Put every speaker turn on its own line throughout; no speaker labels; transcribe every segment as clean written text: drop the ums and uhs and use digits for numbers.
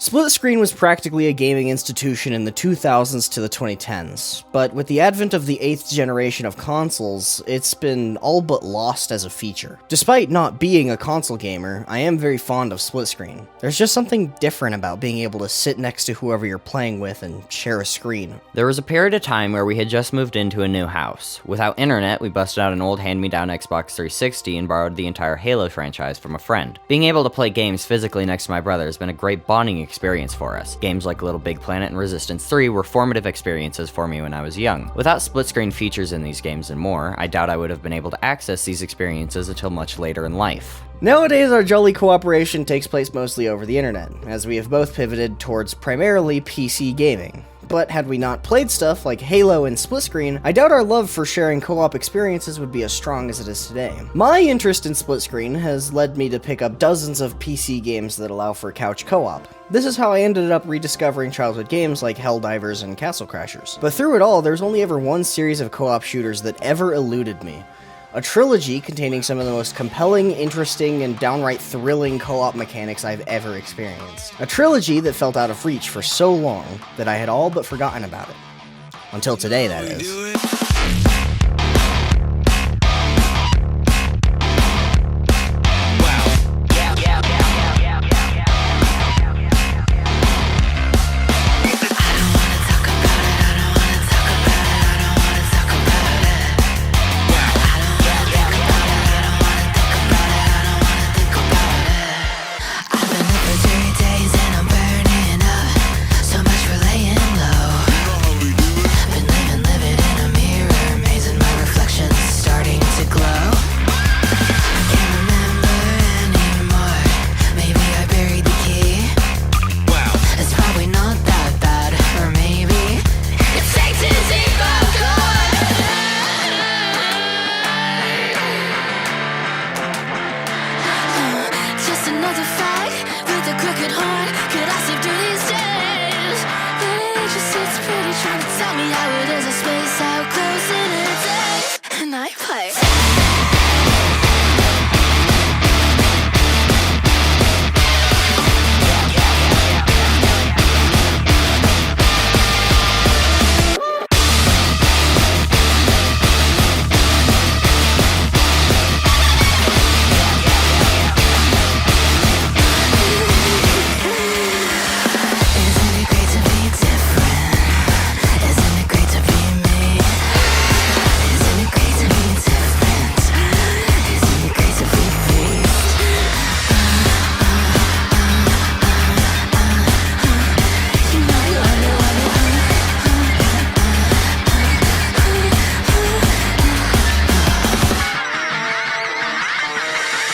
Split screen was practically a gaming institution in the 2000s to the 2010s, but with the advent of the 8th generation of consoles, it's been all but lost as a feature. Despite not being a console gamer, I am very fond of split screen. There's just something different about being able to sit next to whoever you're playing with and share a screen.
There was a period of time where we had just moved into a new house. Without internet, we busted out an old hand-me-down Xbox 360 and borrowed the entire Halo franchise from a friend. Being able to play games physically next to my brother has been a great bonding experience for us. Games like Little Big Planet and Resistance 3 were formative experiences for me when I was young. Without split-screen features in these games and more, I doubt I would have been able to access these experiences until much later in life.
Nowadays, our jolly cooperation takes place mostly over the internet, as we have both pivoted towards primarily PC gaming. But had we not played stuff like Halo and Split Screen, I doubt our love for sharing co-op experiences would be as strong as it is today. My interest in Split Screen has led me to pick up dozens of PC games that allow for couch co-op. This is how I ended up rediscovering childhood games like Helldivers and Castle Crashers. But through it all, there's only ever one series of co-op shooters that ever eluded me. A trilogy containing some of the most compelling, interesting, and downright thrilling co-op mechanics I've ever experienced. A trilogy that felt out of reach for so long that I had all but forgotten about it. Until today, that is.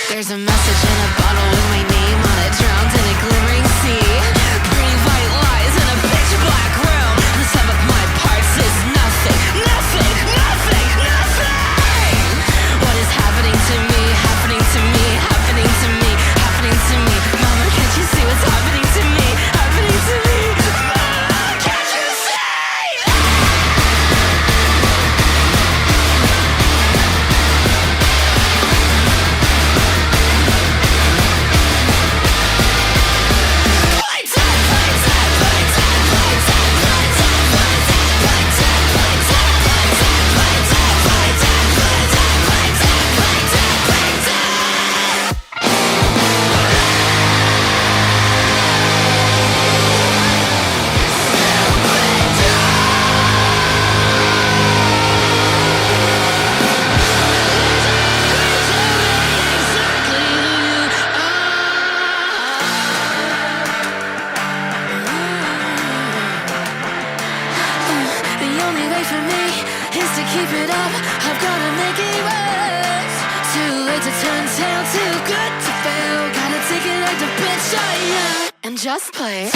There's a message in a bottle with my name on it, drowned in a glimmering sea. Pretty white lies in a pitch black room. The sum of my parts is nothing, nothing, nothing, nothing. What is happening to me, happening to me, happening to me, happening to me? Mama, can't you see what's happening to me, happening to me? Mama, can't you see? Just play.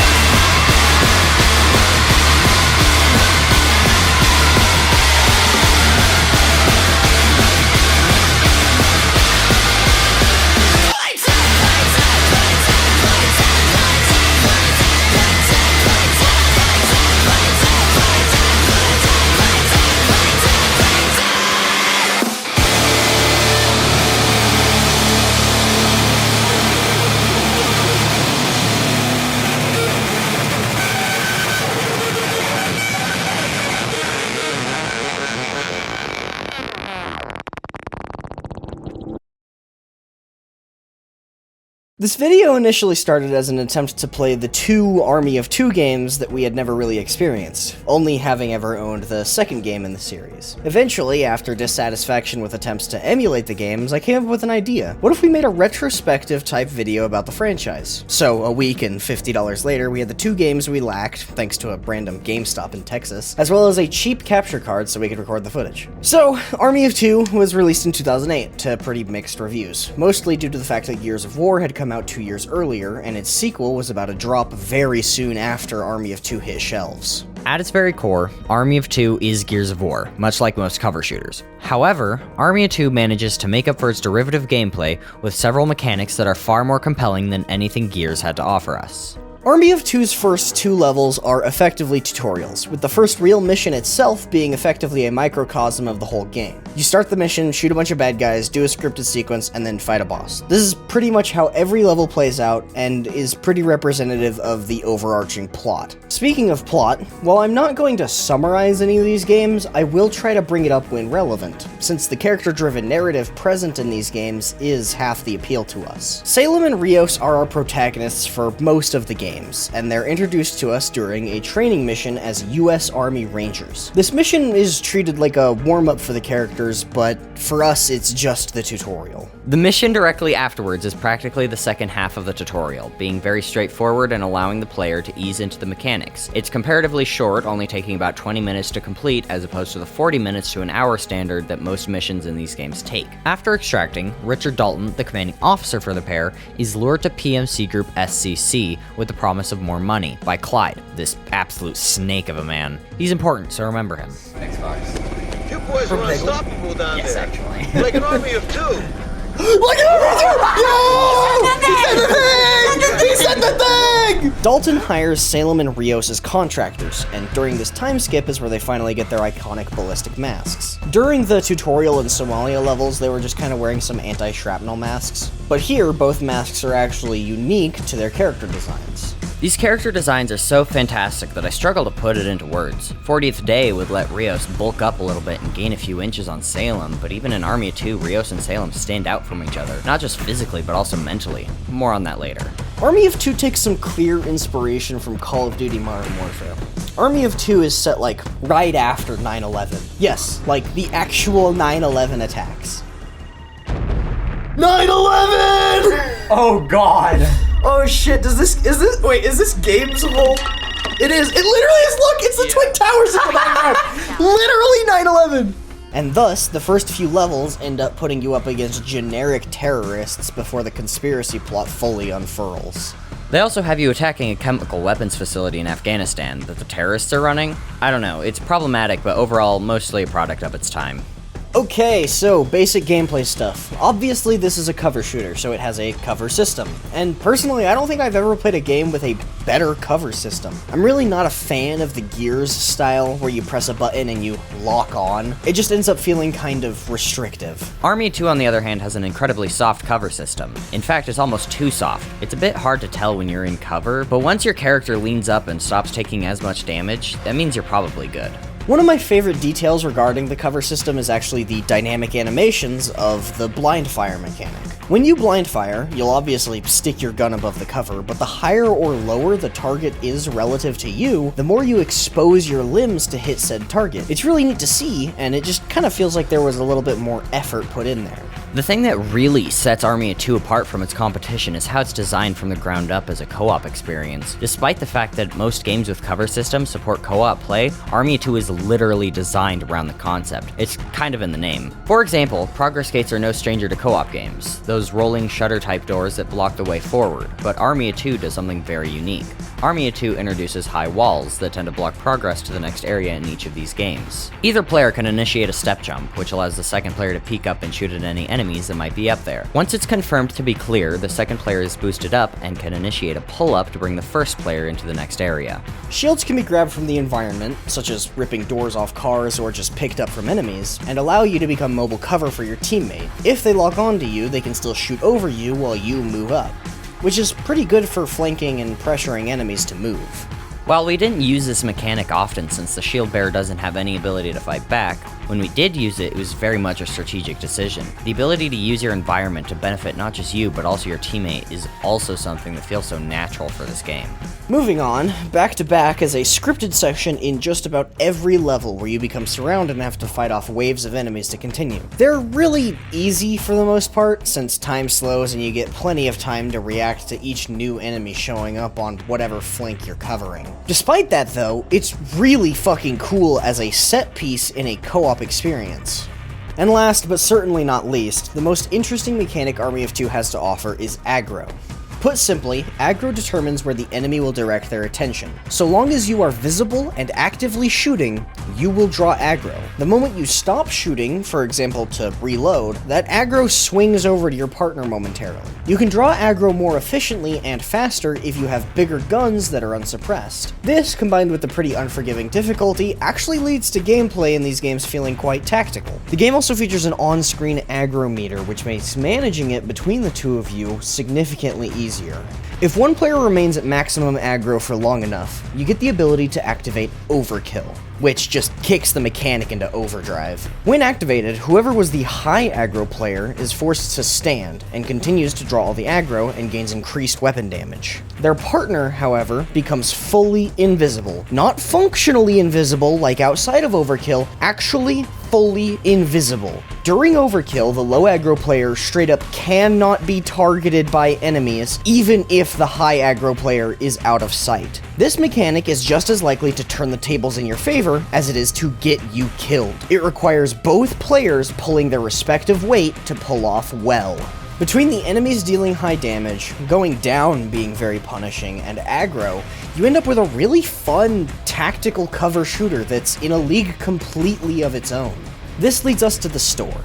This video initially started as an attempt to play the two Army of Two games that we had never really experienced, only having ever owned the second game in the series. Eventually, after dissatisfaction with attempts to emulate the games, I came up with an idea. What if we made a retrospective type video about the franchise? So, a week and $50 later, we had the two games we lacked, thanks to a random GameStop in Texas, as well as a cheap capture card so we could record the footage. So, Army of Two was released in 2008 to pretty mixed reviews, mostly due to the fact that Gears of War had come out 2 years earlier, and its sequel was about to drop very soon after Army of Two hit shelves.
At its very core, Army of Two is Gears of War, much like most cover shooters. However, Army of Two manages to make up for its derivative gameplay with several mechanics that are far more compelling than anything Gears had to offer us.
Army of Two's first two levels are effectively tutorials, with the first real mission itself being effectively a microcosm of the whole game. You start the mission, shoot a bunch of bad guys, do a scripted sequence, and then fight a boss. This is pretty much how every level plays out, and is pretty representative of the overarching plot. Speaking of plot, while I'm not going to summarize any of these games, I will try to bring it up when relevant, since the character-driven narrative present in these games is half the appeal to us. Salem and Rios are our protagonists for most of the game, and they're introduced to us during a training mission as US Army Rangers. This mission is treated like a warm-up for the characters, but for us it's just the tutorial.
The mission directly afterwards is practically the second half of the tutorial, being very straightforward and allowing the player to ease into the mechanics. It's comparatively short, only taking about 20 minutes to complete as opposed to the 40 minutes to an hour standard that most missions in these games take. After extracting, Richard Dalton, the commanding officer for the pair, is lured to PMC Group SCC with the promise of more money by Clyde, this absolute snake of a man. He's important, so remember him.
You boys are unstoppable down
Yes,
there.
actually.
Like an army of two.
Like an Army of Two! Yo! He said the thing! He said the thing! Dalton hires Salem and Rios as contractors, and during this time skip is where they finally get their iconic ballistic masks. During the tutorial and Somalia levels, they were just kind of wearing some anti-shrapnel masks, but here both masks are actually unique to their character designs.
These character designs are so fantastic that I struggle to put it into words. 40th Day would let Rios bulk up a little bit and gain a few inches on Salem, but even in Army of Two, Rios and Salem stand out from each other, not just physically, but also mentally. More on that later.
Army of Two takes some clear inspiration from Call of Duty Modern Warfare. Army of Two is set like right after 9/11. Yes, like the actual 9/11 attacks. 9/11!
Oh god!
Oh shit, is this games whole? It is, it literally is, look, it's the Twin Towers in the background! Literally 9/11! And thus, the first few levels end up putting you up against generic terrorists before the conspiracy plot fully unfurls.
They also have you attacking a chemical weapons facility in Afghanistan that the terrorists are running. I don't know, it's problematic, but overall, mostly a product of its time.
Okay, so basic gameplay stuff. Obviously this is a cover shooter, so it has a cover system. And personally, I don't think I've ever played a game with a better cover system. I'm really not a fan of the Gears style where you press a button and you lock on. It just ends up feeling kind of restrictive.
Army of Two, on the other hand, has an incredibly soft cover system. In fact, it's almost too soft. It's a bit hard to tell when you're in cover, but once your character leans up and stops taking as much damage, that means you're probably good.
One of my favorite details regarding the cover system is actually the dynamic animations of the blind fire mechanic. When you blind fire, you'll obviously stick your gun above the cover, but the higher or lower the target is relative to you, the more you expose your limbs to hit said target. It's really neat to see, and it just kind of feels like there was a little bit more effort put in there.
The thing that really sets Army of Two apart from its competition is how it's designed from the ground up as a co-op experience. Despite the fact that most games with cover systems support co-op play, Army of Two is literally designed around the concept. It's kind of in the name. For example, progress gates are no stranger to co-op games, those rolling shutter type doors that block the way forward, but Army of Two does something very unique. Army of Two introduces high walls that tend to block progress to the next area in each of these games. Either player can initiate a step jump, which allows the second player to peek up and shoot at any enemies that might be up there. Once it's confirmed to be clear, the second player is boosted up and can initiate a pull-up to bring the first player into the next area.
Shields can be grabbed from the environment, such as ripping doors off cars or just picked up from enemies, and allow you to become mobile cover for your teammate. If they lock onto you, they can still shoot over you while you move up, which is pretty good for flanking and pressuring enemies to move.
While we didn't use this mechanic often since the shield bearer doesn't have any ability to fight back, When we did use it, it was very much a strategic decision. The ability to use your environment to benefit not just you, but also your teammate is also something that feels so natural for this game.
Moving on, Back to Back is a scripted section in just about every level where you become surrounded and have to fight off waves of enemies to continue. They're really easy for the most part, since time slows and you get plenty of time to react to each new enemy showing up on whatever flank you're covering. Despite that though, it's really fucking cool as a set piece in a co-op experience. And last, but certainly not least, the most interesting mechanic Army of Two has to offer is aggro. Put simply, aggro determines where the enemy will direct their attention. So long as you are visible and actively shooting, you will draw aggro. The moment you stop shooting, for example to reload, that aggro swings over to your partner momentarily. You can draw aggro more efficiently and faster if you have bigger guns that are unsuppressed. This, combined with the pretty unforgiving difficulty, actually leads to gameplay in these games feeling quite tactical. The game also features an on-screen aggro meter, which makes managing it between the two of you significantly easier. If one player remains at maximum aggro for long enough, you get the ability to activate Overkill, which just kicks the mechanic into overdrive. When activated, whoever was the high aggro player is forced to stand and continues to draw all the aggro and gains increased weapon damage. Their partner, however, becomes fully invisible. Not functionally invisible like outside of Overkill, actually fully invisible. During Overkill, the low aggro player straight up cannot be targeted by enemies, even if the high aggro player is out of sight. This mechanic is just as likely to turn the tables in your favor as it is to get you killed. It requires both players pulling their respective weight to pull off well. Between the enemies dealing high damage, going down being very punishing, and aggro, you end up with a really fun, tactical cover shooter that's in a league completely of its own. This leads us to the store.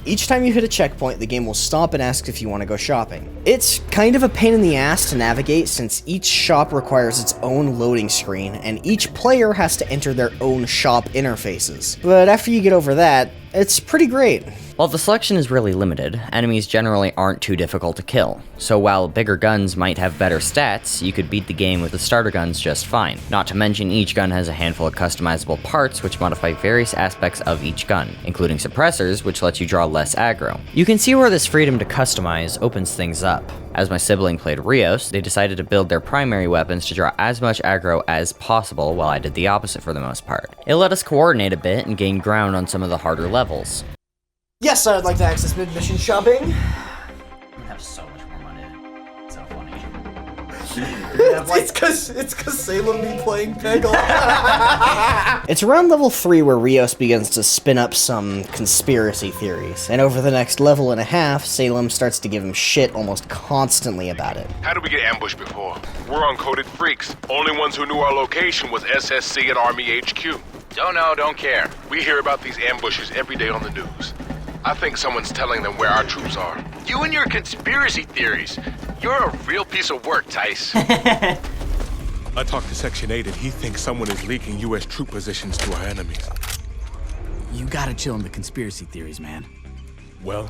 Each time you hit a checkpoint, the game will stop and ask if you want to go shopping. It's kind of a pain in the ass to navigate since each shop requires its own loading screen, and each player has to enter their own shop interfaces. But after you get over that, it's pretty great.
While the selection is really limited, enemies generally aren't too difficult to kill, so while bigger guns might have better stats, you could beat the game with the starter guns just fine. Not to mention each gun has a handful of customizable parts which modify various aspects of each gun, including suppressors which lets you draw less aggro. You can see where this freedom to customize opens things up. As my sibling played Rios, they decided to build their primary weapons to draw as much aggro as possible while I did the opposite for the most part. It let us coordinate a bit and gain ground on some of the harder levels.
Yes, I would like to access mid-mission shopping.
I have so much more money. It's so funny.
It's cause Salem be playing Peggle. It's around level 3 where Rios begins to spin up some conspiracy theories, and over the next level and a half, Salem starts to give him shit almost constantly about it.
How did we get ambushed before? We're uncoded freaks. Only ones who knew our location was SSC and Army HQ. Don't know, don't care. We hear about these ambushes every day on the news. I think someone's telling them where our troops are. You and your conspiracy theories. You're a real piece of work, Tice.
I talked to Section 8 and he thinks someone is leaking U.S. troop positions to our enemies.
You gotta chill on the conspiracy theories, man.
Well,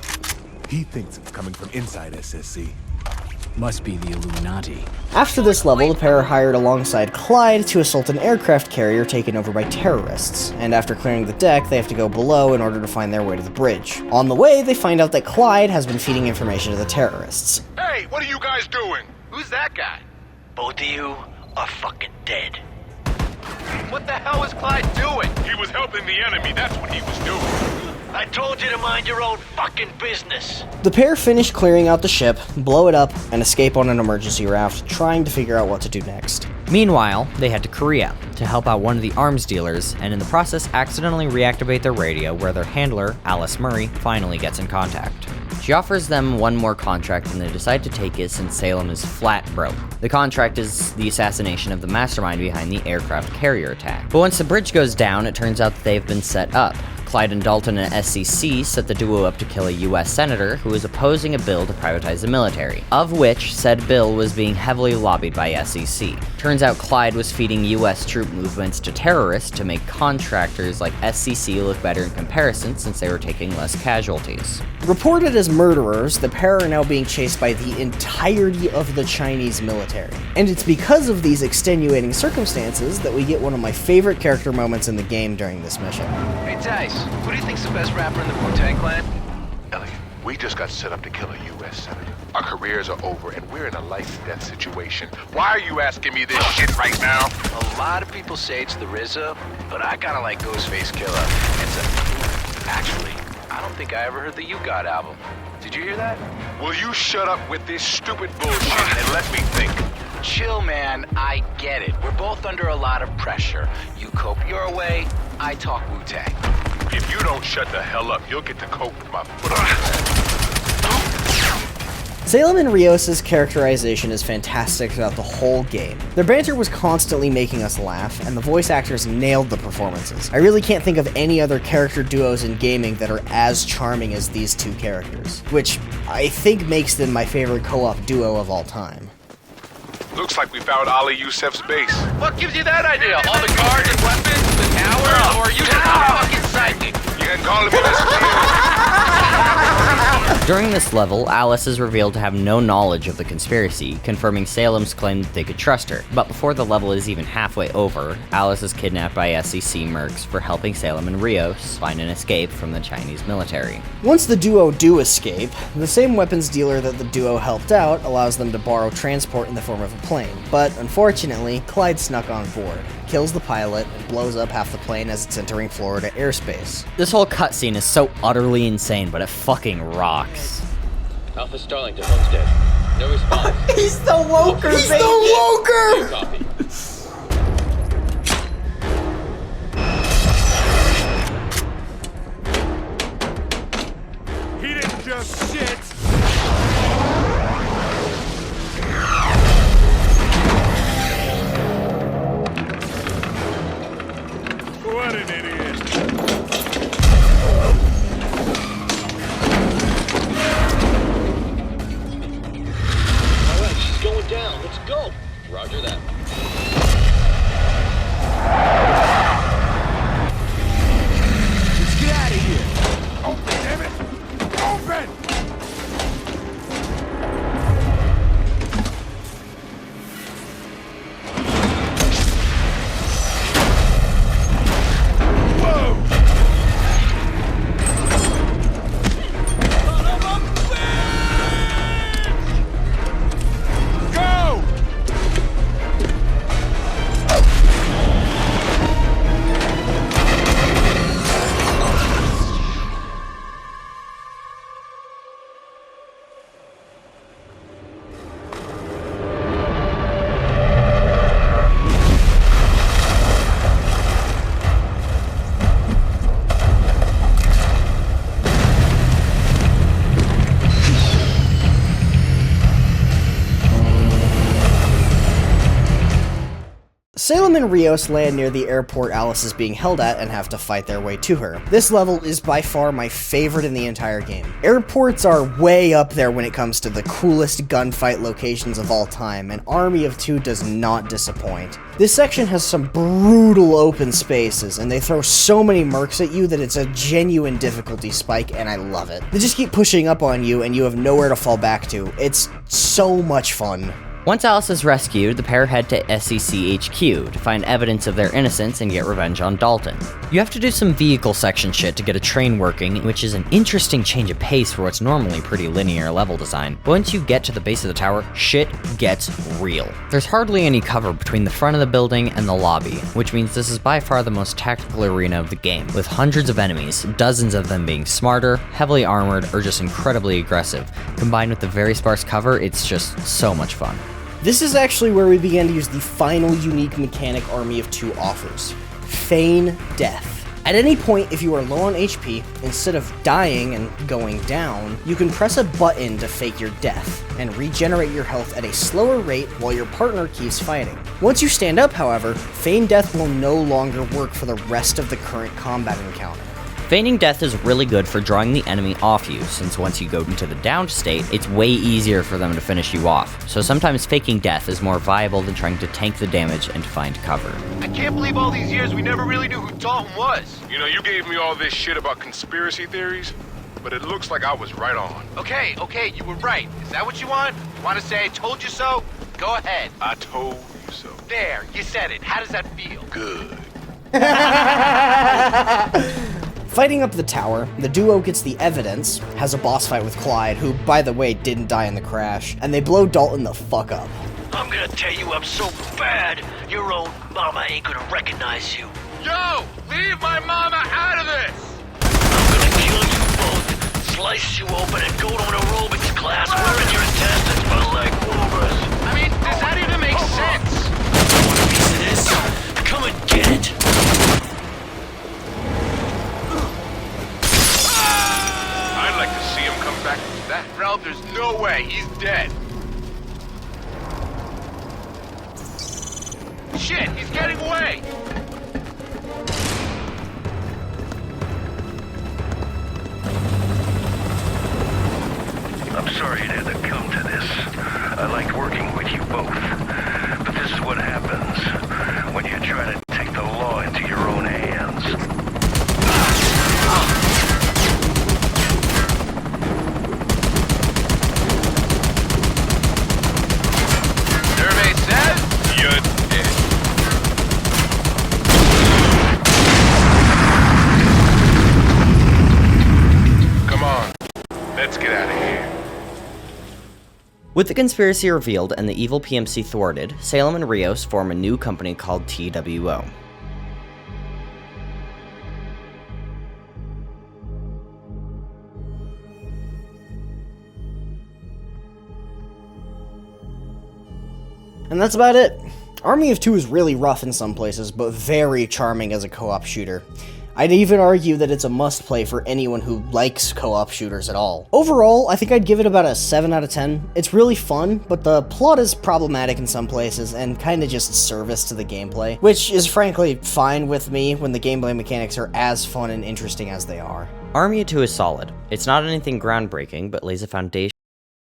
he thinks it's coming from inside SSC.
Must be the Illuminati.
After this level, the pair are hired alongside Clyde to assault an aircraft carrier taken over by terrorists, and after clearing the deck, they have to go below in order to find their way to the bridge. On the way, they find out that Clyde has been feeding information to the terrorists.
Hey, what are you guys doing? Who's that guy?
Both of you are fucking dead.
What the hell was Clyde doing? He was helping the enemy, that's what he was doing.
I told you to mind your own fucking business.
The pair finish clearing out the ship, blow it up, and escape on an emergency raft, trying to figure out what to do next.
Meanwhile, they head to Korea to help out one of the arms dealers, and in the process accidentally reactivate their radio where their handler, Alice Murray, finally gets in contact. She offers them one more contract and they decide to take it since Salem is flat broke. The contract is the assassination of the mastermind behind the aircraft carrier attack. But once the bridge goes down, it turns out that they've been set up. Clyde and Dalton and SCC set the duo up to kill a US senator who was opposing a bill to privatize the military, of which said bill was being heavily lobbied by SCC. Turns out Clyde was feeding US troop movements to terrorists to make contractors like SCC look better in comparison since they were taking less casualties.
Reported as murderers, the pair are now being chased by the entirety of the Chinese military. And it's because of these extenuating circumstances that we get one of my favorite character moments in the game during this mission.
Hey, Tice. Who do you think's the best rapper in the Wu-Tang Clan?
Elliot, we just got set up to kill a U.S. senator. Our careers are over, and we're in a life-and-death situation. Why are you asking me this shit right now?
A lot of people say it's the RZA, but I kinda like Ghostface Killer. Actually, I don't think I ever heard the You Got album. Did you hear that?
Will you shut up with this stupid bullshit and let me think?
Chill, man. I get it. We're both under a lot of pressure. You cope your way, I talk Wu-Tang.
If you don't shut the hell up, you'll get to cope with my foot on your ass.
Salem and Rios' characterization is fantastic throughout the whole game. Their banter was constantly making us laugh, and the voice actors nailed the performances. I really can't think of any other character duos in gaming that are as charming as these two characters, which I think makes them my favorite co-op duo of all time.
Looks like we found Ali Youssef's base.
What gives you that idea? All the guards and weapons, the tower, or are you just a fucking psychic?
You can call him a
During this level, Alice is revealed to have no knowledge of the conspiracy, confirming Salem's claim that they could trust her. But before the level is even halfway over, Alice is kidnapped by SEC mercs for helping Salem and Rios find an escape from the Chinese military.
Once the duo do escape, the same weapons dealer that the duo helped out allows them to borrow transport in the form of a plane. But unfortunately, Clyde snuck on board, kills the pilot, and blows up half the plane as it's entering Florida airspace.
This whole cutscene is so utterly insane, but it fucking rocks.
Alpha Starling to Homestead. No response.
He's the woker,
He's
baby!
the woker! Copy.
He didn't just shit. What an idiot.
Going down. Let's go. Roger that.
Let's get out of here. Open, damn it. Open! Whoa!
Salem and Rios land near the airport Alice is being held at and have to fight their way to her. This level is by far my favorite in the entire game. Airports are way up there when it comes to the coolest gunfight locations of all time, and Army of Two does not disappoint. This section has some brutal open spaces, and they throw so many mercs at you that it's a genuine difficulty spike, and I love it. They just keep pushing up on you, and you have nowhere to fall back to. It's so much fun.
Once Alice is rescued, the pair head to SEC HQ to find evidence of their innocence and get revenge on Dalton. You have to do some vehicle section shit to get a train working, which is an interesting change of pace for what's normally pretty linear level design. But once you get to the base of the tower, shit gets real. There's hardly any cover between the front of the building and the lobby, which means this is by far the most tactical arena of the game, with hundreds of enemies, dozens of them being smarter, heavily armored, or just incredibly aggressive. Combined with the very sparse cover, it's just so much fun.
This is actually where we began to use the final unique mechanic Army of Two offers: feign death. At any point, if you are low on HP, instead of dying and going down, you can press a button to fake your death, and regenerate your health at a slower rate while your partner keeps fighting. Once you stand up, however, feign death will no longer work for the rest of the current combat encounter.
Feigning death is really good for drawing the enemy off you, since once you go into the downed state, it's way easier for them to finish you off. So sometimes faking death is more viable than trying to tank the damage and find cover.
I can't believe all these years we never really knew who Dalton was.
You know, you gave me all this shit about conspiracy theories, but it looks like I was right on.
Okay, you were right. Is that what you want? Want to say I told you so? Go ahead.
I told you so.
There, you said it. How does that feel?
Good.
Fighting up the tower, the duo gets the evidence, has a boss fight with Clyde, who, by the way, didn't die in the crash, and they blow Dalton the fuck up.
I'm gonna tell you I'm so bad, your own mama ain't gonna recognize you.
Yo! Leave my mama out of this!
I'm gonna kill you both, slice you open, and go to an aerobics class wearing your intestines for leg movers.
I mean, does that even make sense?
Want a piece of this? Come and get it.
I'd like to see him come back from that. Ralph, there's no way. He's dead. Shit, he's getting away!
I'm sorry it had to come to this. I like working with you both. But this is what happens when you try to take the law into your own hands.
Survey says you're dead. Come on, let's get out of here.
With the conspiracy revealed and the evil PMC thwarted, Salem and Rios form a new company called TWO.
And that's about it. Army of Two is really rough in some places, but very charming as a co-op shooter. I'd even argue that it's a must-play for anyone who likes co-op shooters at all. Overall, I think I'd give it about a 7 out of 10. It's really fun, but the plot is problematic in some places and kinda just service to the gameplay, which is frankly fine with me when the gameplay mechanics are as fun and interesting as they are.
Army of Two is solid. It's not anything groundbreaking, but lays a foundation.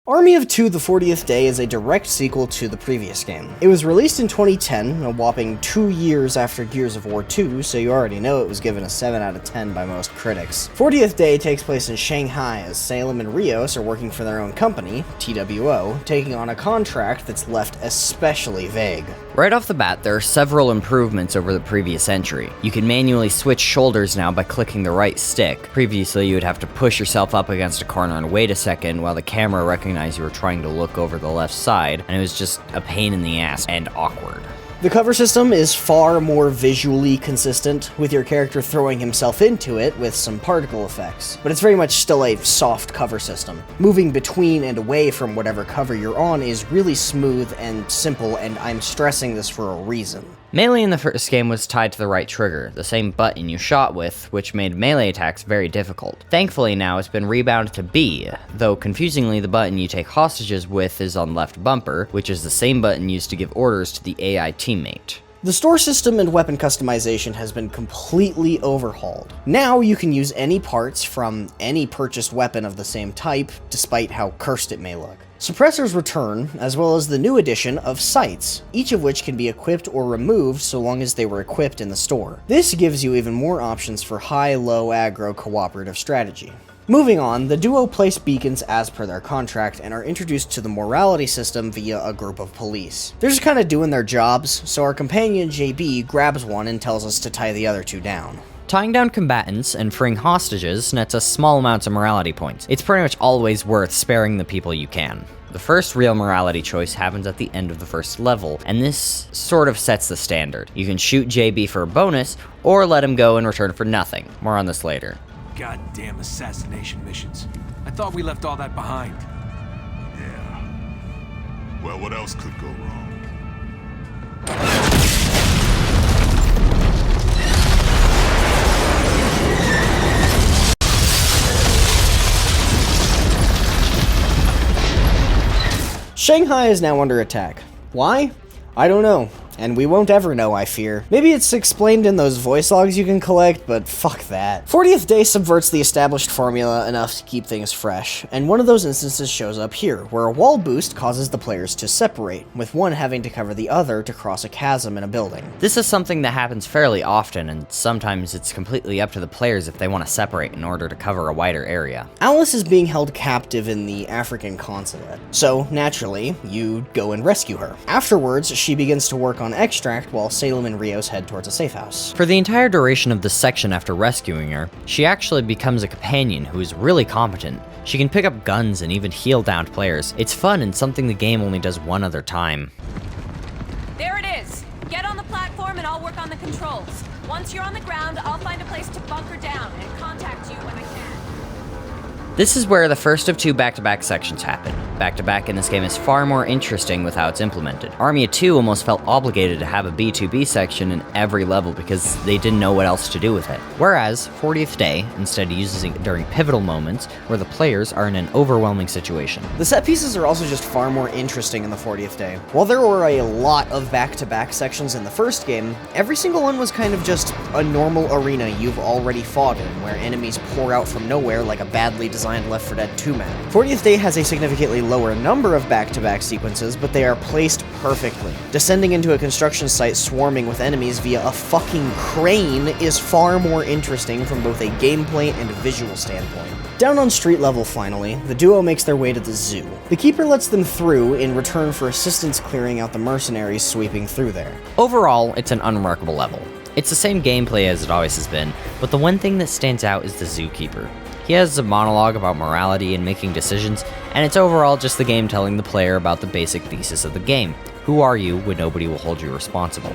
Army of Two: The 40th Day is a direct sequel to the previous game. It was released in 2010, a whopping 2 years after Gears of War 2, so you already know it was given a 7 out of 10 by most critics. 40th Day takes place in Shanghai as Salem and Rios are working for their own company, TWO, taking on a contract that's left especially vague.
Right off the bat, there are several improvements over the previous entry. You can manually switch shoulders now by clicking the right stick. Previously, you would have to push yourself up against a corner and wait a second while the camera recognized you were trying to look over the left side, and it was just a pain in the ass and awkward.
The cover system is far more visually consistent, with your character throwing himself into it with some particle effects, but it's very much still a soft cover system. Moving between and away from whatever cover you're on is really smooth and simple, and I'm stressing this for a reason.
Melee in the first game was tied to the right trigger, the same button you shot with, which made melee attacks very difficult. Thankfully now it's been rebounded to B, though confusingly the button you take hostages with is on left bumper, which is the same button used to give orders to the AI teammate.
The store system and weapon customization has been completely overhauled. Now you can use any parts from any purchased weapon of the same type, despite how cursed it may look. Suppressors return, as well as the new addition of sights, each of which can be equipped or removed so long as they were equipped in the store. This gives you even more options for high-low aggro cooperative strategy. Moving on, the duo place beacons as per their contract and are introduced to the morality system via a group of police. They're just kinda doing their jobs, so our companion JB grabs one and tells us to tie the other two down.
Tying down combatants and freeing hostages nets us small amounts of morality points. It's pretty much always worth sparing the people you can. The first real morality choice happens at the end of the first level, and this sort of sets the standard. You can shoot JB for a bonus, or let him go in return for nothing. More on this later.
Goddamn assassination missions. I thought we left all that behind.
Yeah. Well, what else could go wrong?
Shanghai is now under attack. Why? I don't know. And we won't ever know, I fear. Maybe it's explained in those voice logs you can collect, but fuck that. 40th Day subverts the established formula enough to keep things fresh, and one of those instances shows up here, where a wall boost causes the players to separate, with one having to cover the other to cross a chasm in a building.
This is something that happens fairly often, and sometimes it's completely up to the players if they want to separate in order to cover a wider area.
Alice is being held captive in the African consulate, so naturally, you go and rescue her. Afterwards, she begins to work on on extract while Salem and Rios head towards a safe house.
For the entire duration of the section after rescuing her, she actually becomes a companion who is really competent. She can pick up guns and even heal downed players. It's fun and something the game only does one other time.
There it is! Get on the platform and I'll work on the controls. Once you're on the ground, I'll find a place to bunker down and contact you when I can.
This is where the first of two back-to-back sections happen. Back-to-back in this game is far more interesting with how it's implemented. Army of Two almost felt obligated to have a B2B section in every level because they didn't know what else to do with it. Whereas 40th Day instead uses it during pivotal moments where the players are in an overwhelming situation.
The set pieces are also just far more interesting in the 40th Day. While there were a lot of back-to-back sections in the first game, every single one was kind of just a normal arena you've already fought in, where enemies pour out from nowhere like a badly designed Left 4 Dead 2 map. 40th Day has a significantly lower number of back-to-back sequences, but they are placed perfectly. Descending into a construction site swarming with enemies via a fucking crane is far more interesting from both a gameplay and visual standpoint. Down on street level finally, the duo makes their way to the zoo. The Keeper lets them through in return for assistance clearing out the mercenaries sweeping through there.
Overall, it's an unremarkable level. It's the same gameplay as it always has been, but the one thing that stands out is the zookeeper. He has a monologue about morality and making decisions, and it's overall just the game telling the player about the basic thesis of the game. Who are you when nobody will hold you responsible?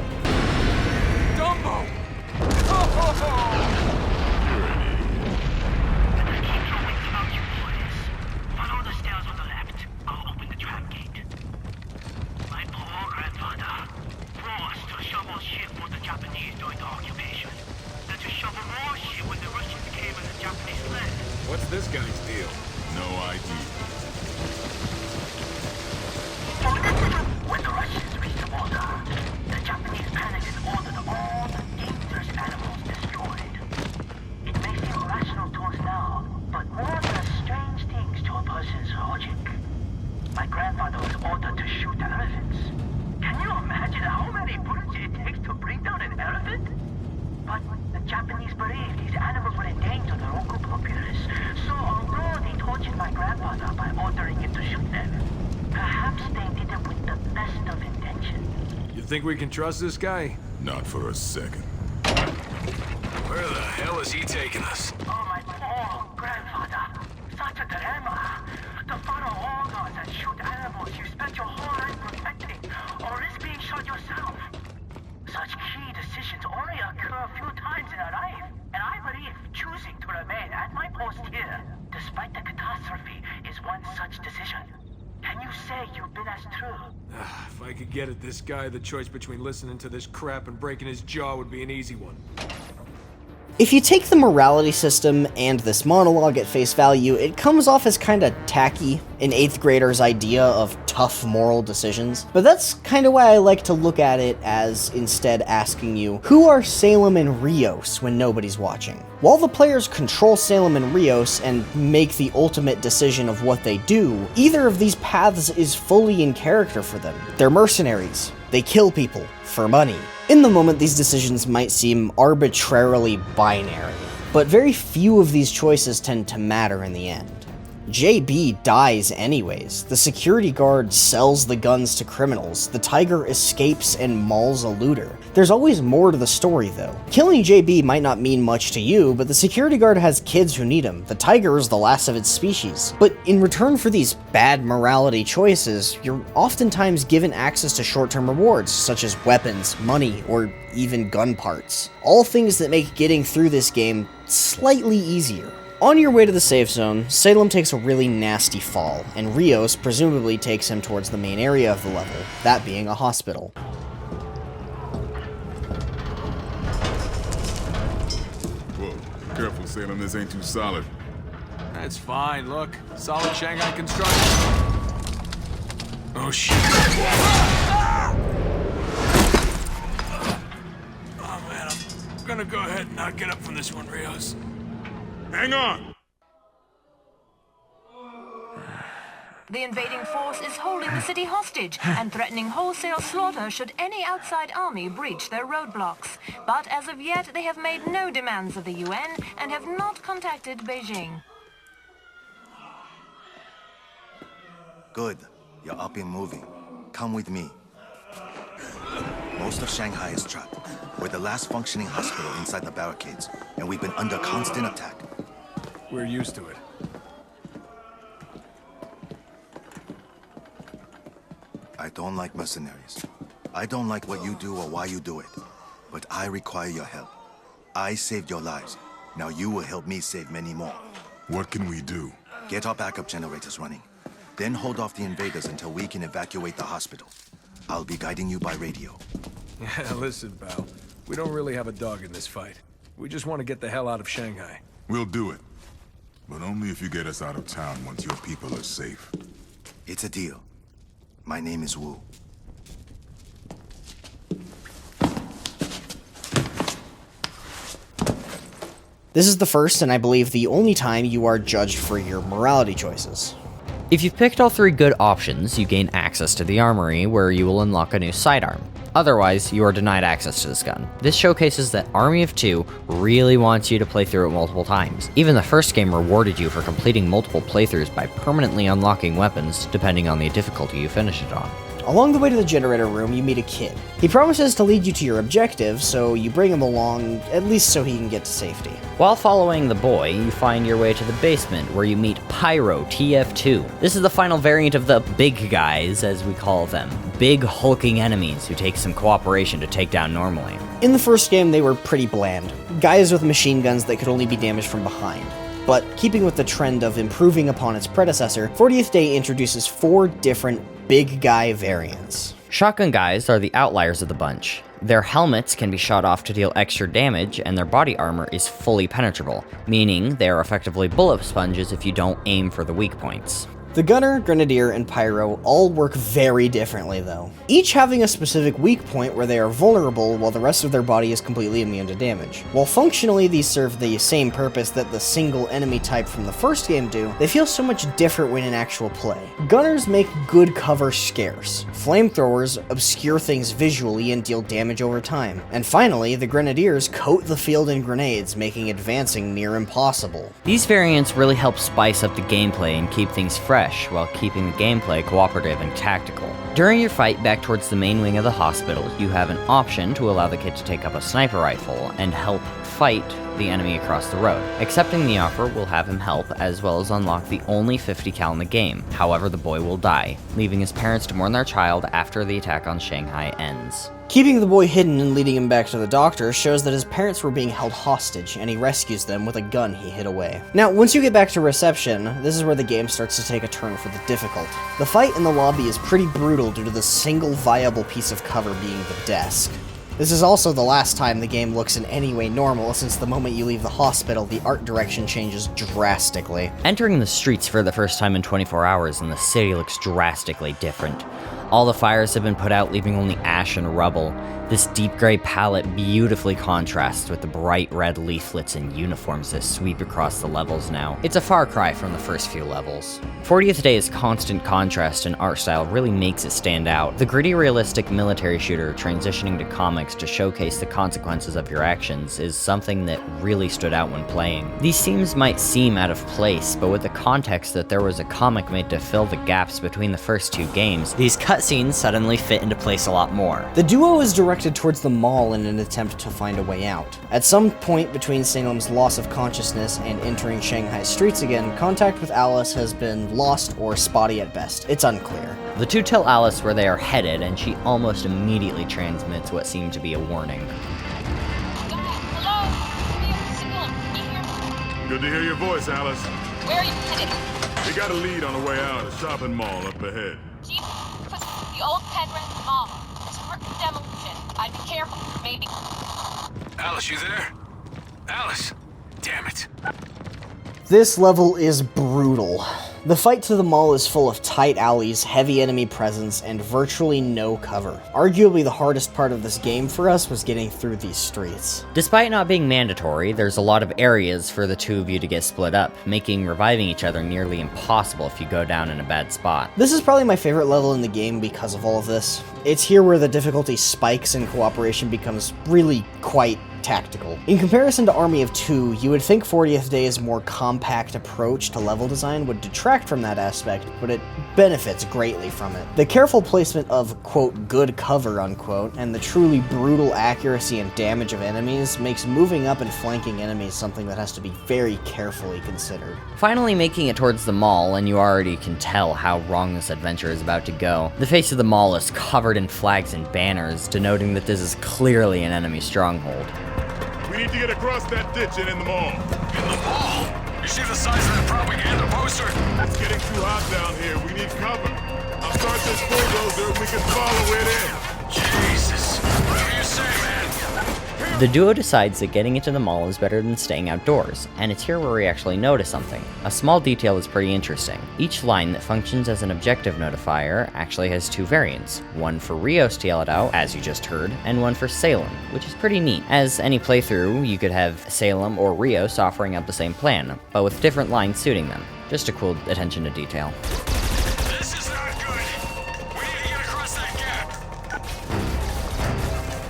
Dumbo!
Follow the stairs on the left. I'll open the trap gate. My poor grandfather, forced to shovel shit for the Japanese during the occupation. Then to shovel more shit when the Russians came and the Japanese fled.
What's this guy's deal?
No idea.
When the Russians reached the border, the Japanese panicked and ordered all the dangerous animals destroyed. It may seem rational to us now, but wars are strange things to a person's logic. My grandfather was ordered to shoot elephants. Can you imagine how many bullets it takes to bring down an elephant? But the Japanese believed these animals would endanger the local populace, so although they tortured my grandfather by ordering him to shoot them, perhaps they did it with the best of intentions.
You think we can trust this guy?
Not for a second.
Where the hell is he taking us?
Oh, my poor grandfather. Such a dilemma. To follow orders and shoot animals you spent your whole life protecting, or risk being shot yourself. Such key decisions only occur a few times in a life, and I believe choosing to remain at my post here, despite the catastrophe, is one such decision. Can you say you've been as true?
If I could get at this guy, the choice between listening to this crap and breaking his jaw would be an easy one.
If you take the morality system and this monologue at face value, it comes off as kinda tacky, an 8th grader's idea of tough moral decisions. But that's kinda why I like to look at it as instead asking you, who are Salem and Rios when nobody's watching? While the players control Salem and Rios and make the ultimate decision of what they do, either of these paths is fully in character for them. They're mercenaries. They kill people for money. In the moment, these decisions might seem arbitrarily binary, but very few of these choices tend to matter in the end. JB dies anyways, the security guard sells the guns to criminals, the tiger escapes and mauls a looter. There's always more to the story though. Killing JB might not mean much to you, but the security guard has kids who need him. The tiger is the last of its species. But in return for these bad morality choices, you're oftentimes given access to short-term rewards, such as weapons, money, or even gun parts. All things that make getting through this game slightly easier. On your way to the safe zone, Salem takes a really nasty fall, and Rios presumably takes him towards the main area of the level, that being a hospital.
Whoa, careful, Salem, this ain't too solid.
That's fine, look. Solid Shanghai construction. Oh, shit. Oh, man, I'm gonna go ahead and not get up from this one, Rios.
Hang on!
The invading force is holding the city hostage and threatening wholesale slaughter should any outside army breach their roadblocks. But as of yet, they have made no demands of the UN and have not contacted Beijing.
Good. You're up and moving. Come with me. No Most of Shanghai is trapped. We're the last functioning hospital inside the barricades, and we've been under constant attack.
We're used to it.
I don't like mercenaries. I don't like what you do or why you do it. But I require your help. I saved your lives. Now you will help me save many more.
What can we do?
Get our backup generators running. Then hold off the invaders until we can evacuate the hospital. I'll be guiding you by radio.
Yeah, listen, pal. We don't really have a dog in this fight. We just want to get the hell out of Shanghai.
We'll do it. But only if you get us out of town once your people are safe.
It's a deal. My name is Wu.
This is the first, and I believe the only time you are judged for your morality choices.
If you've picked all 3 good options, you gain access to the armory, where you will unlock a new sidearm. Otherwise, you are denied access to this gun. This showcases that Army of 2 really wants you to play through it multiple times. Even the first game rewarded you for completing multiple playthroughs by permanently unlocking weapons, depending on the difficulty you finish it on.
Along the way to the generator room, you meet a kid. He promises to lead you to your objective, so you bring him along, at least so he can get to safety.
While following the boy, you find your way to the basement, where you meet Pyro TF2. This is the final variant of the big guys, as we call them. Big hulking enemies who take some cooperation to take down normally.
In the first game, they were pretty bland. Guys with machine guns that could only be damaged from behind. But keeping with the trend of improving upon its predecessor, 40th Day introduces 4 different big guy variants.
Shotgun guys are the outliers of the bunch. Their helmets can be shot off to deal extra damage, and their body armor is fully penetrable, meaning they are effectively bullet sponges if you don't aim for the weak points.
The Gunner, Grenadier, and Pyro all work very differently though, each having a specific weak point where they are vulnerable while the rest of their body is completely immune to damage. While functionally these serve the same purpose that the single enemy type from the first game do, they feel so much different when in actual play. Gunners make good cover scarce. Flamethrowers obscure things visually and deal damage over time. And finally, the Grenadiers coat the field in grenades, making advancing near impossible.
These variants really help spice up the gameplay and keep things fresh, while keeping the gameplay cooperative and tactical. During your fight back towards the main wing of the hospital, you have an option to allow the kid to take up a sniper rifle and help fight the enemy across the road. Accepting the offer will have him help, as well as unlock the only 50 cal in the game. However, the boy will die, leaving his parents to mourn their child after the attack on Shanghai ends.
Keeping the boy hidden and leading him back to the doctor shows that his parents were being held hostage, and he rescues them with a gun he hid away. Now, once you get back to reception, this is where the game starts to take a turn for the difficult. The fight in the lobby is pretty brutal due to the single viable piece of cover being the desk. This is also the last time the game looks in any way normal, since the moment you leave the hospital, the art direction changes drastically.
Entering the streets for the first time in 24 hours, and the city looks drastically different. All the fires have been put out, leaving only ash and rubble. This deep gray palette beautifully contrasts with the bright red leaflets and uniforms that sweep across the levels now. It's a far cry from the first few levels. 40th Day's constant contrast in art style really makes it stand out. The gritty, realistic military shooter transitioning to comics to showcase the consequences of your actions is something that really stood out when playing. These themes might seem out of place, but with the context that there was a comic made to fill the gaps between the first 2 games, these cutscenes suddenly fit into place a lot more.
The duo is directed towards the mall in an attempt to find a way out. At some point between Salem's loss of consciousness and entering Shanghai's streets again, contact with Alice has been lost or spotty at best. It's unclear.
The 2 tell Alice where they are headed, and she almost immediately transmits what seemed to be a warning.
Hello? Can you hear me?
Good to hear your voice, Alice.
Where are you headed?
We got a lead on the way out, a shopping mall up ahead.
Keep the old Penrith Mall. It's for demolition. I'd be careful, maybe.
Alice, you there? Alice! Damn it.
This level is brutal. The fight to the mall is full of tight alleys, heavy enemy presence, and virtually no cover. Arguably the hardest part of this game for us was getting through these streets.
Despite not being mandatory, there's a lot of areas for the 2 of you to get split up, making reviving each other nearly impossible if you go down in a bad spot.
This is probably my favorite level in the game because of all of this. It's here where the difficulty spikes and cooperation becomes really quite tactical. In comparison to Army of Two, you would think 40th Day's more compact approach to level design would detract from that aspect, but it benefits greatly from it. The careful placement of, quote, good cover, unquote, and the truly brutal accuracy and damage of enemies makes moving up and flanking enemies something that has to be very carefully considered.
Finally making it towards the mall, and you already can tell how wrong this adventure is about to go. The face of the mall is covered in flags and banners, denoting that this is clearly an enemy stronghold.
We need to get across that ditch and in the mall.
In the mall? You see the size of that propaganda poster?
It's getting too hot down here. We need cover. I'll start this bulldozer and we can follow it in.
Jesus. Whatever you say, man.
The duo decides that getting into the mall is better than staying outdoors, and it's here where we actually notice something. A small detail is pretty interesting. Each line that functions as an objective notifier actually has two variants, one for Rios to yell it out, as you just heard, and one for Salem, which is pretty neat. As any playthrough, you could have Salem or Rios offering up the same plan, but with different lines suiting them. Just a cool attention to detail.
This is not good. We need to get across that gap.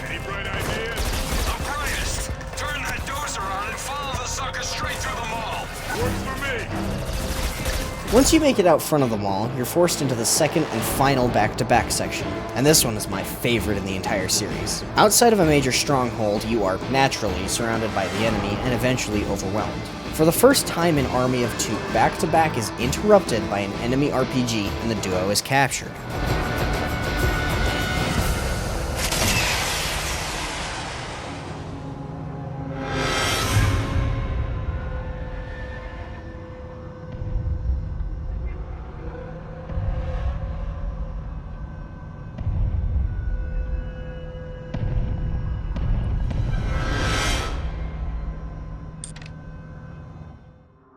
Any bright ideas?
The brightest. Turn that dozer on and follow the sucker straight through the mall.
Works for me.
Once you make it out front of the mall, you're forced into the second and final back-to-back section, and this one is my favorite in the entire series. Outside of a major stronghold, you are naturally surrounded by the enemy and eventually overwhelmed. For the first time in Army of Two, back-to-back is interrupted by an enemy RPG and the duo is captured.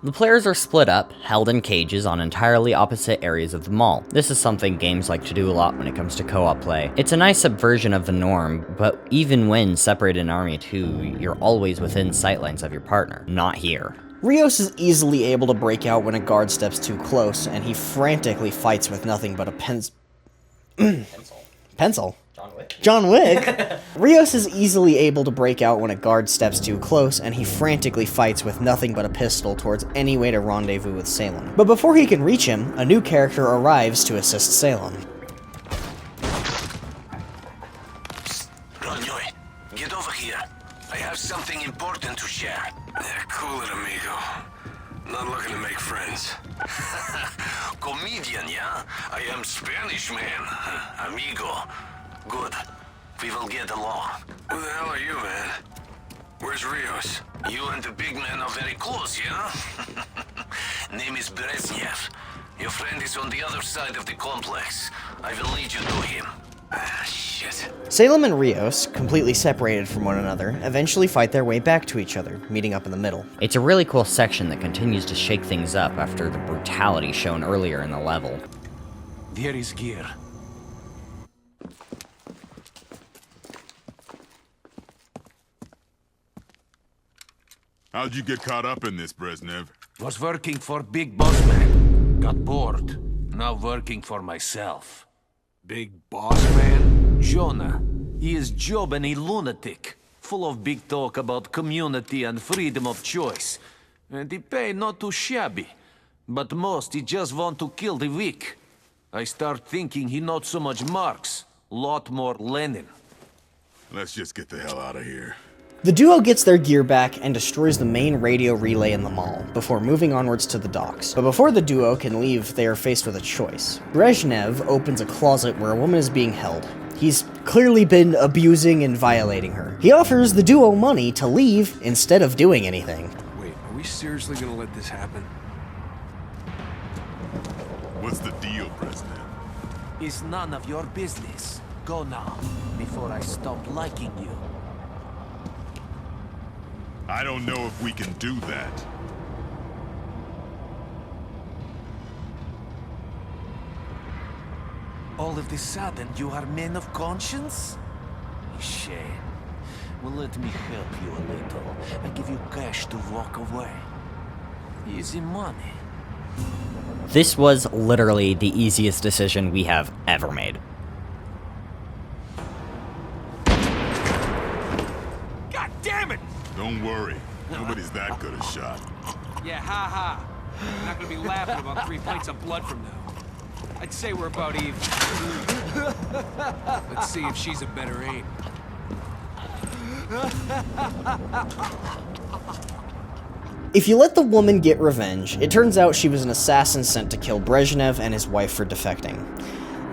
The players are split up, held in cages on entirely opposite areas of the mall. This is something games like to do a lot when it comes to co-op play. It's a nice subversion of the norm, but even when separated in Army 2, you're always within sightlines of your partner. Not here.
Rios is easily able to break out when a guard steps too close, and he frantically fights with nothing but a pencil. John Wick? Rios is easily able to break out when a guard steps too close, and he frantically fights with nothing but a pistol towards any way to rendezvous with Salem. But before he can reach him, a new character arrives to assist Salem.
Ranyoy, get over here. I have something important to share. Yeah, cool it, amigo. Not looking to make friends. Comedian, yeah? I am Spanish man. Amigo. Good. We will get along. Who the hell are you, man? Where's Rios? You and the big man are very close, yeah? Name is Brezhnev. Your friend is on the other side of the complex. I will lead you to him. Ah, shit.
Salem and Rios, completely separated from one another, eventually fight their way back to each other, meeting up in the middle.
It's a really cool section that continues to shake things up after the brutality shown earlier in the level.
There is gear.
How'd you get caught up in this, Brezhnev?
Was working for Big Boss Man. Got bored. Now working for myself.
Big Boss Man?
Jonah. He is job and a lunatic. Full of big talk about community and freedom of choice. And he pay not too shabby. But most he just want to kill the weak. I start thinking he not so much Marx. Lot more Lenin.
Let's just get the hell out of here.
The duo gets their gear back and destroys the main radio relay in the mall, before moving onwards to the docks. But before the duo can leave, they are faced with a choice. Brezhnev opens a closet where a woman is being held. He's clearly been abusing and violating her. He offers the duo money to leave instead of doing anything.
Wait, are we seriously gonna let this happen?
What's the deal, Brezhnev?
It's none of your business. Go now, before I stop liking you.
I don't know if we can do that.
All of a sudden, you are men of conscience? Shame. Well, let me help you a little. I give you cash to walk away. Easy money.
This was literally the easiest decision we have ever made.
God damn it!
Don't worry. Nobody's that good a shot.
Yeah, ha. I'm not gonna be laughing about 3 pints of blood from now. I'd say we're about even. Let's see if she's a better aim.
If you let the woman get revenge, it turns out she was an assassin sent to kill Brezhnev and his wife for defecting.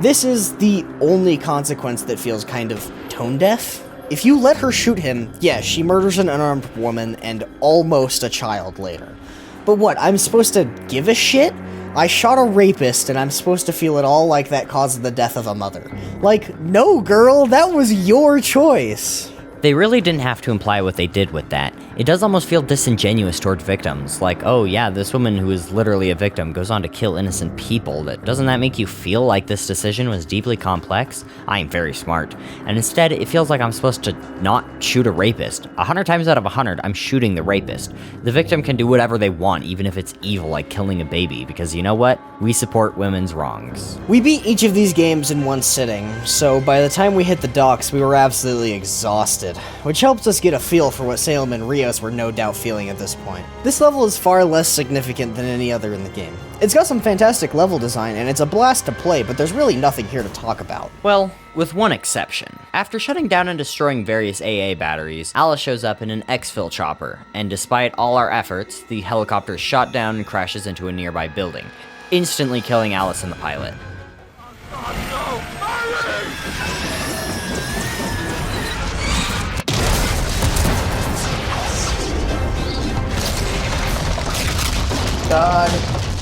This is the only consequence that feels kind of tone-deaf. If you let her shoot him, yeah, she murders an unarmed woman and almost a child later. But what, I'm supposed to give a shit? I shot a rapist and I'm supposed to feel at all like that caused the death of a mother. Like, no girl, that was your choice.
They really didn't have to imply what they did with that. It does almost feel disingenuous toward victims, like, oh yeah, this woman who is literally a victim goes on to kill innocent people. Doesn't that make you feel like this decision was deeply complex? I am very smart. And instead, it feels like I'm supposed to not shoot a rapist. 100 times out of 100, I'm shooting the rapist. The victim can do whatever they want, even if it's evil, like killing a baby, because you know what? We support women's wrongs.
We beat each of these games in one sitting, so by the time we hit the docks, we were absolutely exhausted, which helped us get a feel for what Salem and Rios were no doubt feeling at this point. This level is far less significant than any other in the game. It's got some fantastic level design, and it's a blast to play, but there's really nothing here to talk about.
Well, with one exception. After shutting down and destroying various AA batteries, Alice shows up in an exfil chopper, and despite all our efforts, the helicopter is shot down and crashes into a nearby building, instantly killing Alice and the pilot.
God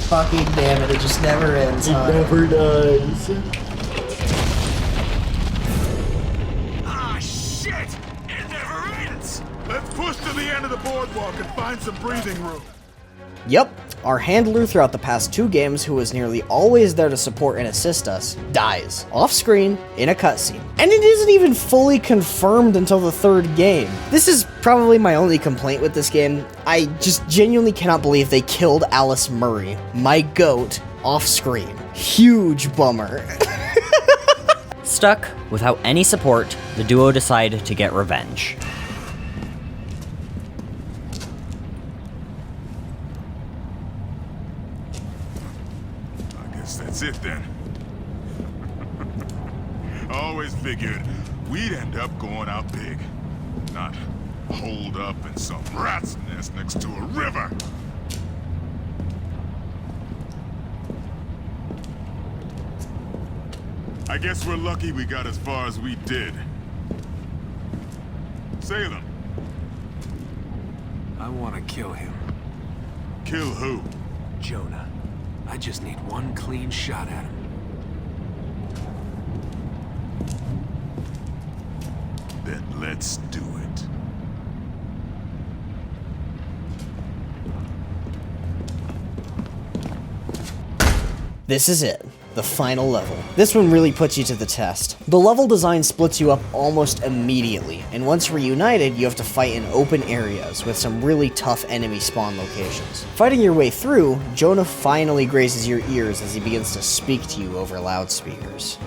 fucking damn it, it just never ends, huh?
It never does.
Ah, shit! It never ends!
Let's push to the end of the boardwalk and find some breathing room.
Yep, our handler throughout the past 2 games, who was nearly always there to support and assist us, dies, off-screen, in a cutscene. And it isn't even fully confirmed until the 3rd game. This is probably my only complaint with this game. I just genuinely cannot believe they killed Alice Murray, my goat, off-screen. Huge bummer.
Stuck without any support, the duo decide to get revenge.
That's it then. Always figured we'd end up going out big, not holed up in some rat's nest next to a river. I guess we're lucky we got as far as we did. Salem.
I want to kill him.
Kill who?
Jonah. I just need one clean shot at him.
Then let's do it.
This is it. The final level. This one really puts you to the test. The level design splits you up almost immediately, and once reunited, you have to fight in open areas with some really tough enemy spawn locations. Fighting your way through, Jonah finally grazes your ears as he begins to speak to you over loudspeakers.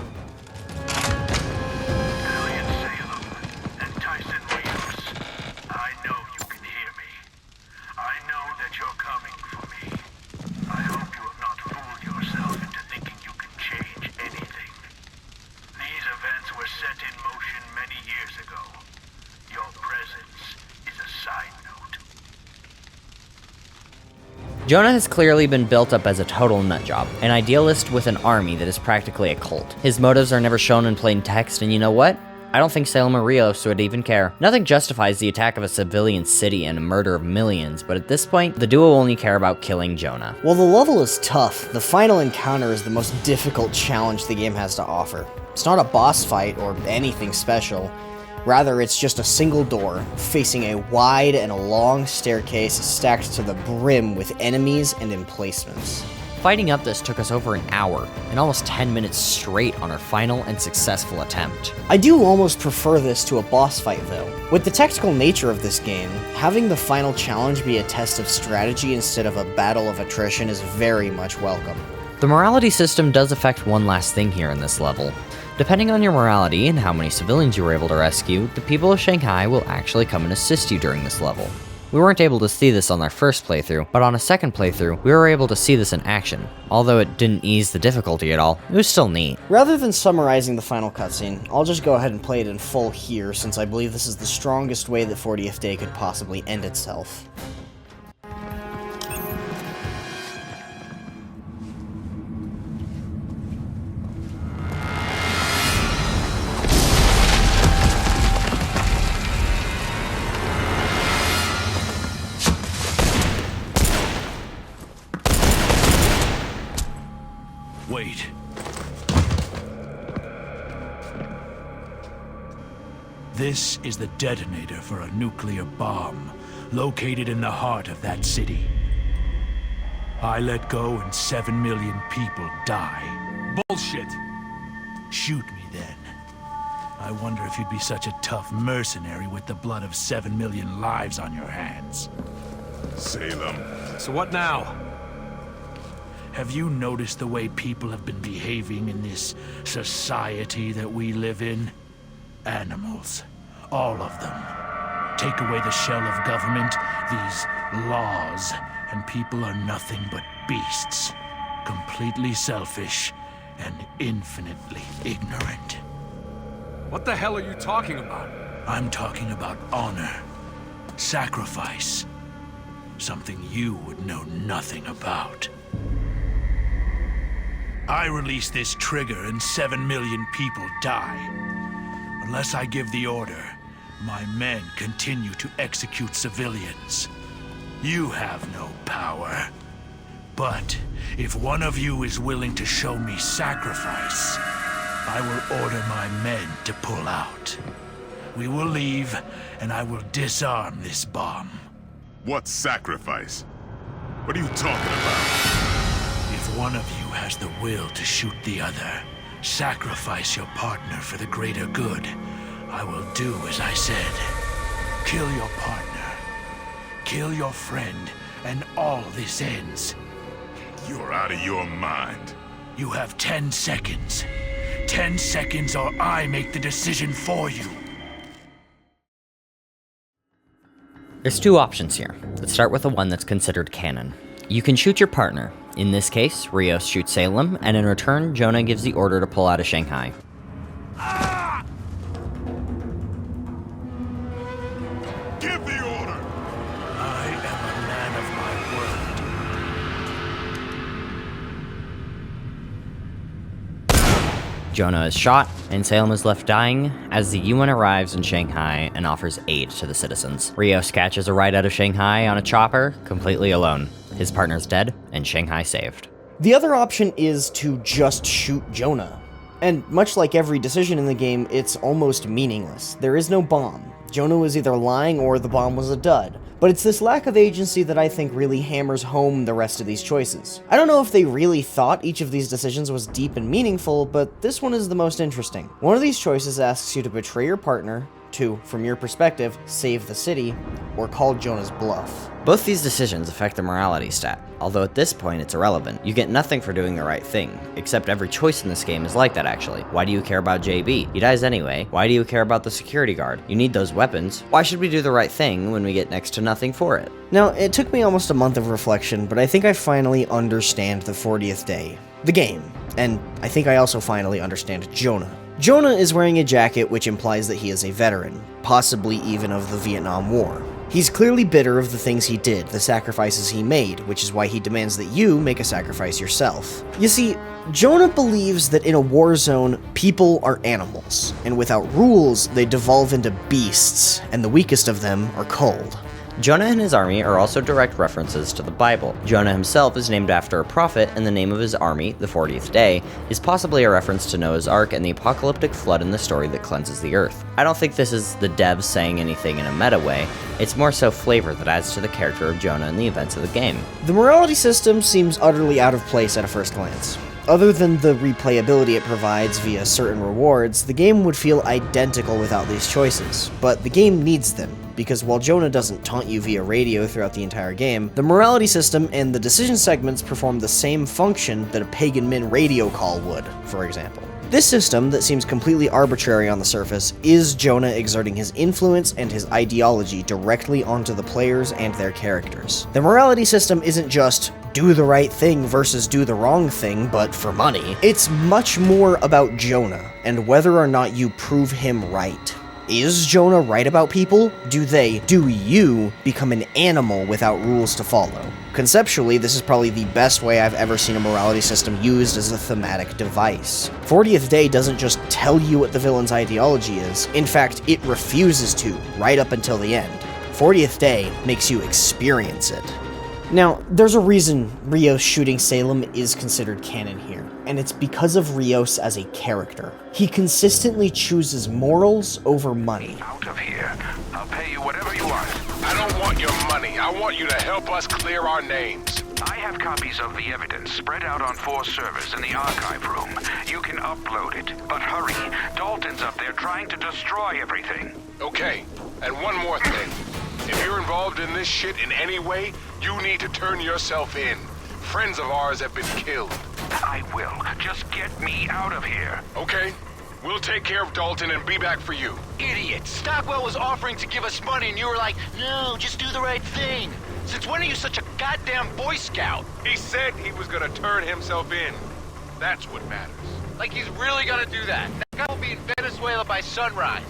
Jonah has clearly been built up as a total nutjob, an idealist with an army that is practically a cult. His motives are never shown in plain text, and you know what? I don't think Salem or Rios would even care. Nothing justifies the attack of a civilian city and a murder of millions, but at this point, the duo only care about killing Jonah.
While the level is tough, the final encounter is the most difficult challenge the game has to offer. It's not a boss fight or anything special. Rather, it's just a single door, facing a wide and a long staircase stacked to the brim with enemies and emplacements.
Fighting up this took us over an hour, and almost 10 minutes straight on our final and successful attempt.
I do almost prefer this to a boss fight though. With the tactical nature of this game, having the final challenge be a test of strategy instead of a battle of attrition is very much welcome.
The morality system does affect one last thing here in this level. Depending on your morality and how many civilians you were able to rescue, the people of Shanghai will actually come and assist you during this level. We weren't able to see this on our first playthrough, but on a second playthrough, we were able to see this in action. Although it didn't ease the difficulty at all, it was still neat.
Rather than summarizing the final cutscene, I'll just go ahead and play it in full here, since I believe this is the strongest way that 40th Day could possibly end itself.
Wait. This is the detonator for a nuclear bomb, located in the heart of that city. I let go and 7 million people die. Bullshit! Shoot me then. I wonder if you'd be such a tough mercenary with the blood of 7 million lives on your hands.
Salem.
So what now?
Have you noticed the way people have been behaving in this society that we live in? Animals. All of them. Take away the shell of government, these laws, and people are nothing but beasts. Completely selfish and infinitely ignorant.
What the hell are you talking about?
I'm talking about honor. Sacrifice. Something you would know nothing about. I release this trigger and 7 million people die. Unless I give the order, my men continue to execute civilians. You have no power. But if one of you is willing to show me sacrifice, I will order my men to pull out. We will leave, and I will disarm this bomb.
What sacrifice? What are you talking about?
If one of you has the will to shoot the other, sacrifice your partner for the greater good, I will do as I said. Kill your partner. Kill your friend, and all this ends.
You're out of your mind.
You have 10 seconds. 10 seconds or I make the decision for you.
There's two options here. Let's start with the one that's considered canon. You can shoot your partner. In this case, Rios shoots Salem, and in return, Jonah gives the order to pull out of Shanghai.
Give the order!
I am a man of my word.
Jonah is shot, and Salem is left dying as the UN arrives in Shanghai and offers aid to the citizens. Rios catches a ride out of Shanghai on a chopper, completely alone. His partner's dead, and Shanghai saved.
The other option is to just shoot Jonah. And much like every decision in the game, it's almost meaningless. There is no bomb. Jonah was either lying or the bomb was a dud. But it's this lack of agency that I think really hammers home the rest of these choices. I don't know if they really thought each of these decisions was deep and meaningful, but this one is the most interesting. One of these choices asks you to betray your partner, to, from your perspective, save the city, or call Jonah's bluff.
Both these decisions affect the morality stat, although at this point it's irrelevant. You get nothing for doing the right thing, except every choice in this game is like that actually. Why do you care about JB? He dies anyway. Why do you care about the security guard? You need those weapons. Why should we do the right thing when we get next to nothing for it?
Now, it took me almost a month of reflection, but I think I finally understand the 40th Day, the game, and I think I also finally understand Jonah. Jonah is wearing a jacket which implies that he is a veteran, possibly even of the Vietnam War. He's clearly bitter of the things he did, the sacrifices he made, which is why he demands that you make a sacrifice yourself. You see, Jonah believes that in a war zone, people are animals, and without rules, they devolve into beasts, and the weakest of them are cold.
Jonah and his army are also direct references to the Bible. Jonah himself is named after a prophet, and the name of his army, the 40th Day, is possibly a reference to Noah's Ark and the apocalyptic flood in the story that cleanses the earth. I don't think this is the devs saying anything in a meta way, it's more so flavor that adds to the character of Jonah and the events of the game.
The morality system seems utterly out of place at a first glance. Other than the replayability it provides via certain rewards, the game would feel identical without these choices. But the game needs them, because while Jonah doesn't taunt you via radio throughout the entire game, the morality system and the decision segments perform the same function that a Pagan Min radio call would, for example. This system, that seems completely arbitrary on the surface, is Jonah exerting his influence and his ideology directly onto the players and their characters. The morality system isn't just do the right thing versus do the wrong thing, but for money. It's much more about Jonah and whether or not you prove him right. Is Jonah right about people? Do you become an animal without rules to follow? Conceptually, this is probably the best way I've ever seen a morality system used as a thematic device. 40th Day doesn't just tell you what the villain's ideology is, in fact, it refuses to, right up until the end. 40th Day makes you experience it. Now, there's a reason Rios shooting Salem is considered canon here, and it's because of Rios as a character. He consistently chooses morals over money.
Out of here. I'll pay you whatever you want.
I don't want your money. I want you to help us clear our names.
I have copies of the evidence spread out on 4 servers in the archive room. You can upload it, but hurry. Dalton's up there trying to destroy everything.
Okay, and one more thing. If you're involved in this shit in any way, you need to turn yourself in. Friends of ours have been killed.
I will. Just get me out of here.
Okay. We'll take care of Dalton and be back for you.
Idiot! Stockwell was offering to give us money and you were like, no, just do the right thing. Since when are you such a goddamn Boy Scout?
He said he was gonna turn himself in. That's what matters.
Like he's really gonna do that. That guy will be in Venezuela by sunrise.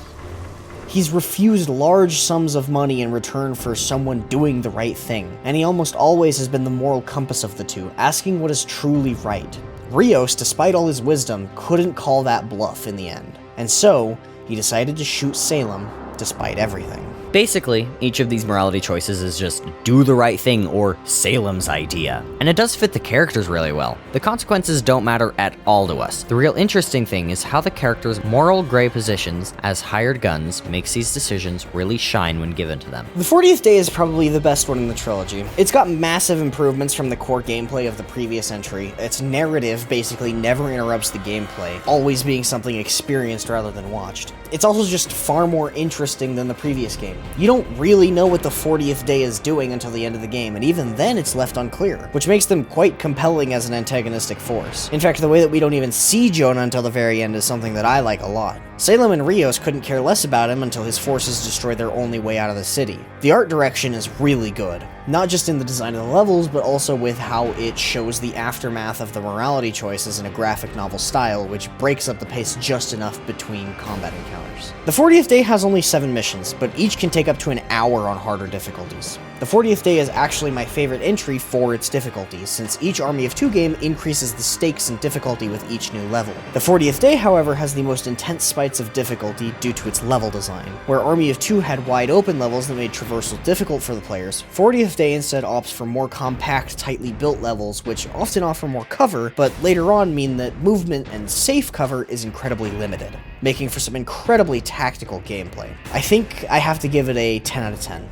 He's refused large sums of money in return for someone doing the right thing, and he almost always has been the moral compass of the two, asking what is truly right. Rios, despite all his wisdom, couldn't call that bluff in the end, and so he decided to shoot Salem despite everything.
Basically, each of these morality choices is just do the right thing or Salem's idea. And it does fit the characters really well. The consequences don't matter at all to us. The real interesting thing is how the characters' moral gray positions as hired guns makes these decisions really shine when given to them.
The 40th Day is probably the best one in the trilogy. It's got massive improvements from the core gameplay of the previous entry. Its narrative basically never interrupts the gameplay, always being something experienced rather than watched. It's also just far more interesting than the previous game. You don't really know what the 40th Day is doing until the end of the game, and even then it's left unclear, which makes them quite compelling as an antagonistic force. In fact, the way that we don't even see Jonah until the very end is something that I like a lot. Salem and Rios couldn't care less about him until his forces destroyed their only way out of the city. The art direction is really good, not just in the design of the levels, but also with how it shows the aftermath of the morality choices in a graphic novel style, which breaks up the pace just enough between combat encounters. The 40th Day has only 7 missions, but each can take up to an hour on harder difficulties. The 40th Day is actually my favorite entry for its difficulties, since each Army of 2 game increases the stakes and difficulty with each new level. The 40th Day, however, has the most intense spikes of difficulty due to its level design. Where Army of 2 had wide open levels that made traversal difficult for the players, 40th Day instead opts for more compact, tightly built levels, which often offer more cover, but later on mean that movement and safe cover is incredibly limited, making for some incredibly tactical gameplay. I think I have to give it a 10 out of 10.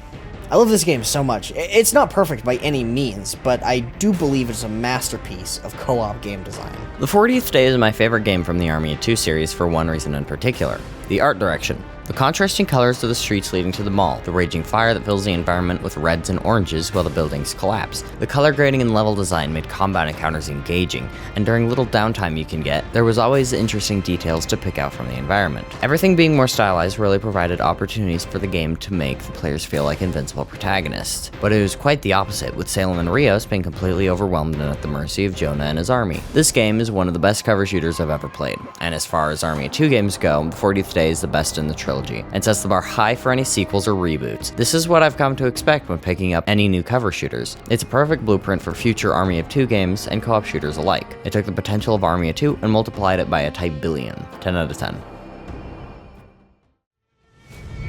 I love this game so much. It's not perfect by any means, but I do believe it's a masterpiece of co-op game design.
The 40th Day is my favorite game from the Army of 2 series for one reason in particular: the art direction. The contrasting colors of the streets leading to the mall, the raging fire that fills the environment with reds and oranges while the buildings collapse. The color grading and level design made combat encounters engaging, and during little downtime you can get, there was always interesting details to pick out from the environment. Everything being more stylized really provided opportunities for the game to make the players feel like invincible protagonists. But it was quite the opposite, with Salem and Rios being completely overwhelmed and at the mercy of Jonah and his army. This game is one of the best cover shooters I've ever played, and as far as Army of 2 games go, the 40th Day is the best in the trilogy, and sets the bar high for any sequels or reboots. This is what I've come to expect when picking up any new cover shooters. It's a perfect blueprint for future Army of 2 games and co-op shooters alike. It took the potential of Army of 2 and multiplied it by a tight billion. 10 out of 10.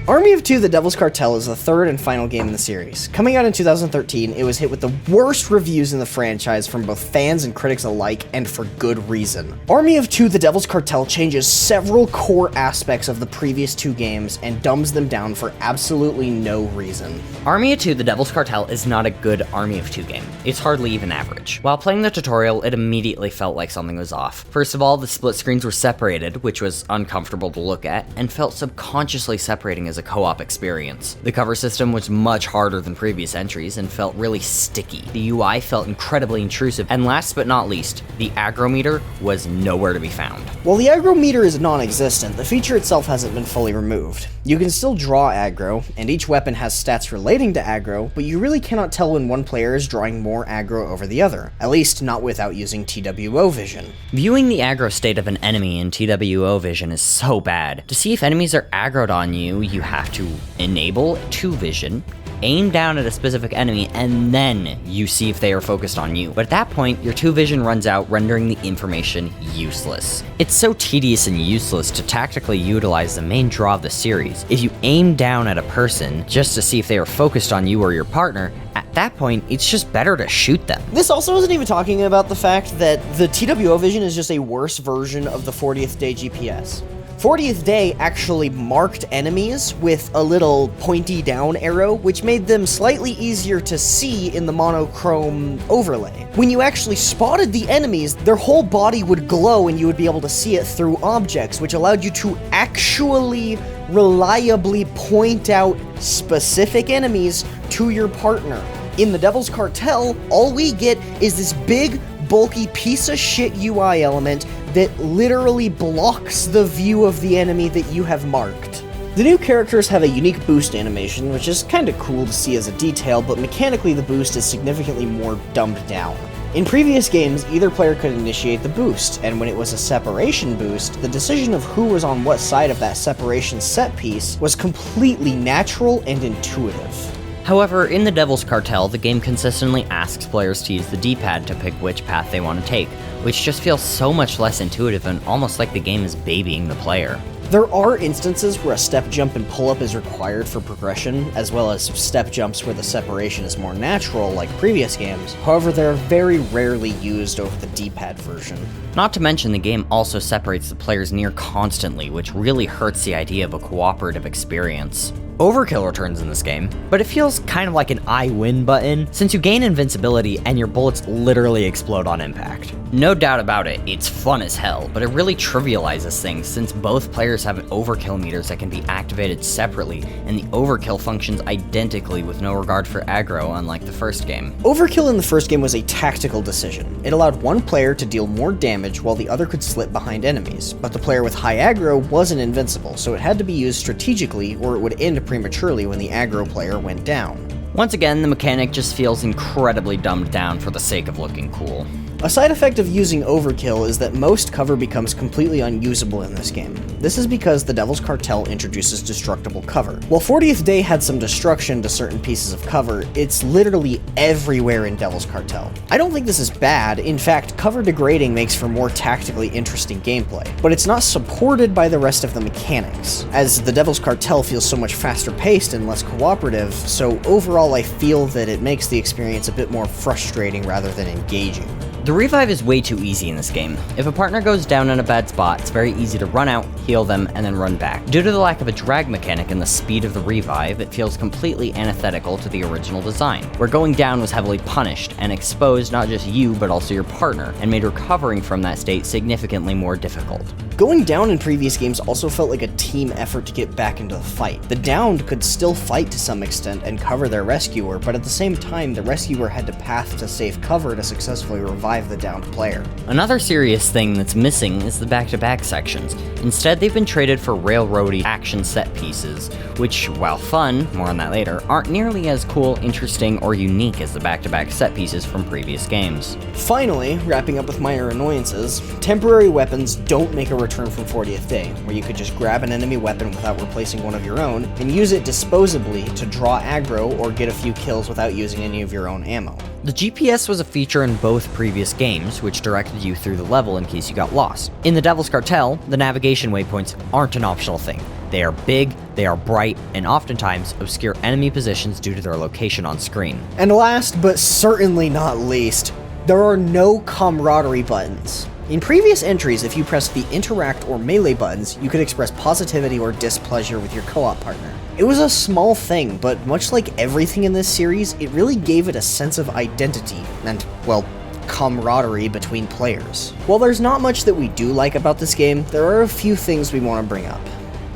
Army of 2 The Devil's Cartel is the third and final game in the series. Coming out in 2013, it was hit with the worst reviews in the franchise from both fans and critics alike, and for good reason. Army of 2 The Devil's Cartel changes several core aspects of the previous 2 games and dumbs them down for absolutely no reason.
Army of 2 The Devil's Cartel is not a good Army of 2 game. It's hardly even average. While playing the tutorial, it immediately felt like something was off. First of all, the split screens were separated, which was uncomfortable to look at, and felt subconsciously separating as as a co-op experience. The cover system was much harder than previous entries and felt really sticky. The UI felt incredibly intrusive, and last but not least, the aggro meter was nowhere to be found.
While the aggro meter is non-existent, the feature itself hasn't been fully removed. You can still draw aggro, and each weapon has stats relating to aggro, but you really cannot tell when one player is drawing more aggro over the other, at least not without using TWO vision.
Viewing the aggro state of an enemy in TWO vision is so bad. To see if enemies are aggroed on you, you have to enable 2 vision, aim down at a specific enemy, and then you see if they are focused on you. But at that point, your 2 vision runs out, rendering the information useless. It's so tedious and useless to tactically utilize the main draw of the series. If you aim down at a person just to see if they are focused on you or your partner, at that point, it's just better to shoot them.
This also isn't even talking about the fact that the TWO vision is just a worse version of the 40th day GPS. 40th Day actually marked enemies with a little pointy down arrow, which made them slightly easier to see in the monochrome overlay. When you actually spotted the enemies, their whole body would glow and you would be able to see it through objects, which allowed you to actually reliably point out specific enemies to your partner. In the Devil's Cartel, all we get is this big, bulky piece of shit UI element that literally blocks the view of the enemy that you have marked. The new characters have a unique boost animation, which is kinda cool to see as a detail, but mechanically the boost is significantly more dumbed down. In previous games, either player could initiate the boost, and when it was a separation boost, the decision of who was on what side of that separation set piece was completely natural and intuitive.
However, in the Devil's Cartel, the game consistently asks players to use the D-pad to pick which path they want to take, which just feels so much less intuitive and almost like the game is babying the player.
There are instances where a step jump and pull-up is required for progression, as well as step jumps where the separation is more natural, like previous games. However, they're very rarely used over the D-pad version.
Not to mention, the game also separates the players near constantly, which really hurts the idea of a cooperative experience. Overkill returns in this game, but it feels kind of like an I win button, since you gain invincibility and your bullets literally explode on impact. No doubt about it, it's fun as hell, but it really trivializes things since both players have overkill meters that can be activated separately, and the overkill functions identically with no regard for aggro, unlike the first game.
Overkill in the first game was a tactical decision. It allowed one player to deal more damage while the other could slip behind enemies, but the player with high aggro wasn't invincible, so it had to be used strategically or it would end prematurely when the aggro player went down.
Once again, the mechanic just feels incredibly dumbed down for the sake of looking cool.
A side effect of using overkill is that most cover becomes completely unusable in this game. This is because the Devil's Cartel introduces destructible cover. While 40th Day had some destruction to certain pieces of cover, it's literally everywhere in Devil's Cartel. I don't think this is bad. In fact, cover degrading makes for more tactically interesting gameplay, but it's not supported by the rest of the mechanics, as the Devil's Cartel feels so much faster paced and less cooperative, so overall I feel that it makes the experience a bit more frustrating rather than engaging.
The revive is way too easy in this game. If a partner goes down in a bad spot, it's very easy to run out, heal them, and then run back. Due to the lack of a drag mechanic and the speed of the revive, it feels completely antithetical to the original design, where going down was heavily punished and exposed not just you but also your partner, and made recovering from that state significantly more difficult.
Going down in previous games also felt like a team effort to get back into the fight. The downed could still fight to some extent and cover their rescuer, but at the same time, the rescuer had to path to safe cover to successfully revive the downed player.
Another serious thing that's missing is the back-to-back sections. Instead, they've been traded for railroady action set pieces, which, while fun, more on that later, aren't nearly as cool, interesting, or unique as the back-to-back set pieces from previous games.
Finally, wrapping up with minor annoyances, temporary weapons don't make a return from 40th Day, where you could just grab an enemy weapon without replacing one of your own, and use it disposably to draw aggro or get a few kills without using any of your own ammo.
The GPS was a feature in both previous games, which directed you through the level in case you got lost. In the Devil's Cartel, the navigation waypoints aren't an optional thing. They are big, they are bright, and oftentimes obscure enemy positions due to their location on screen.
And last, but certainly not least, there are no camaraderie buttons. In previous entries, if you pressed the interact or melee buttons, you could express positivity or displeasure with your co-op partner. It was a small thing, but much like everything in this series, it really gave it a sense of identity and, well, camaraderie between players. While there's not much that we do like about this game, there are a few things we want to bring up.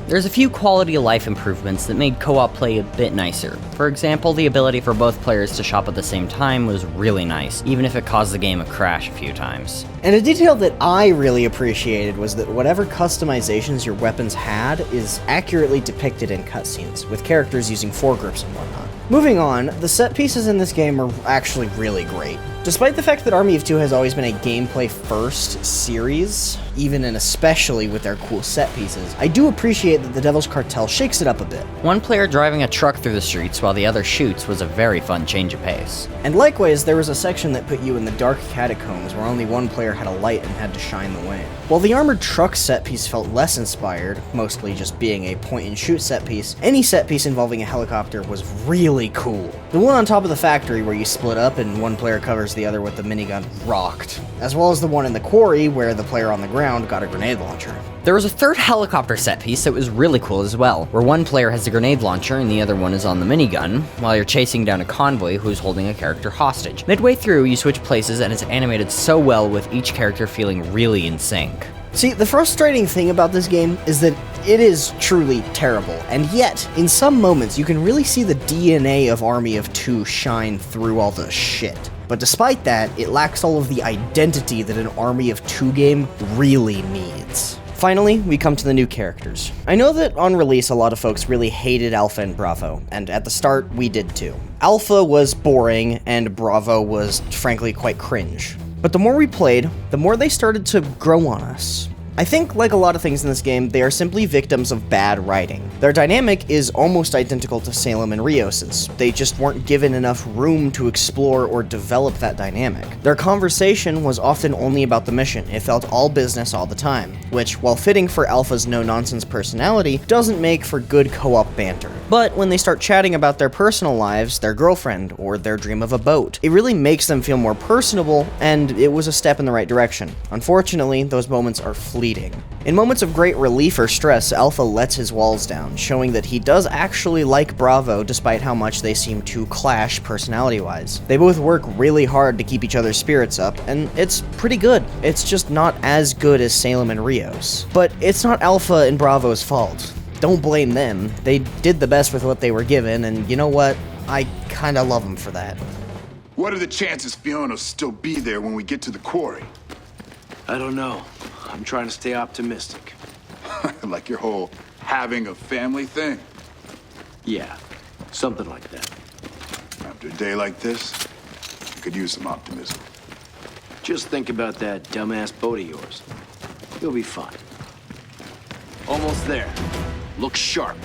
There's a few quality of life improvements that made co-op play a bit nicer. For example, the ability for both players to shop at the same time was really nice, even if it caused the game to crash a few times.
And a detail that I really appreciated was that whatever customizations your weapons had is accurately depicted in cutscenes, with characters using foregrips and whatnot. Moving on, the set pieces in this game are actually really great. Despite the fact that Army of Two has always been a gameplay-first series, even and especially with their cool set pieces, I do appreciate that the Devil's Cartel shakes it up a bit.
One player driving a truck through the streets while the other shoots was a very fun change of pace.
And likewise, there was a section that put you in the dark catacombs where only one player had a light and had to shine the way. While the armored truck set piece felt less inspired, mostly just being a point-and-shoot set piece, any set piece involving a helicopter was really cool. The one on top of the factory where you split up and one player covers the other with the minigun rocked, as well as the one in the quarry where the player on the ground got a grenade launcher.
There was a third helicopter set piece that was really cool as well, where one player has a grenade launcher and the other one is on the minigun, while you're chasing down a convoy who's holding a character hostage. Midway through, you switch places and it's animated so well with each character feeling really in sync.
See, the frustrating thing about this game is that it is truly terrible, and yet, in some moments, you can really see the DNA of Army of Two shine through all the shit. But despite that, it lacks all of the identity that an Army of Two game really needs. Finally, we come to the new characters. I know that on release a lot of folks really hated Alpha and Bravo, and at the start we did too. Alpha was boring, and Bravo was frankly quite cringe. But the more we played, the more they started to grow on us. I think, like a lot of things in this game, they are simply victims of bad writing. Their dynamic is almost identical to Salem and Rios's. They just weren't given enough room to explore or develop that dynamic. Their conversation was often only about the mission. It felt all business all the time, which, while fitting for Alpha's no-nonsense personality, doesn't make for good co-op banter. But when they start chatting about their personal lives, their girlfriend, or their dream of a boat, it really makes them feel more personable, and it was a step in the right direction. Unfortunately, those moments are fleeting. In moments of great relief or stress, Alpha lets his walls down, showing that he does actually like Bravo despite how much they seem to clash personality-wise. They both work really hard to keep each other's spirits up, and it's pretty good. It's just not as good as Salem and Rios. But it's not Alpha and Bravo's fault. Don't blame them. They did the best with what they were given, and you know what? I kinda love them for that.
What are the chances Fiona will still be there when we get to the quarry?
I don't know. I'm trying to stay optimistic.
Like your whole having a family thing?
Yeah, something like that.
After a day like this, you could use some optimism.
Just think about that dumbass boat of yours. You'll be fine. Almost there. Look sharp.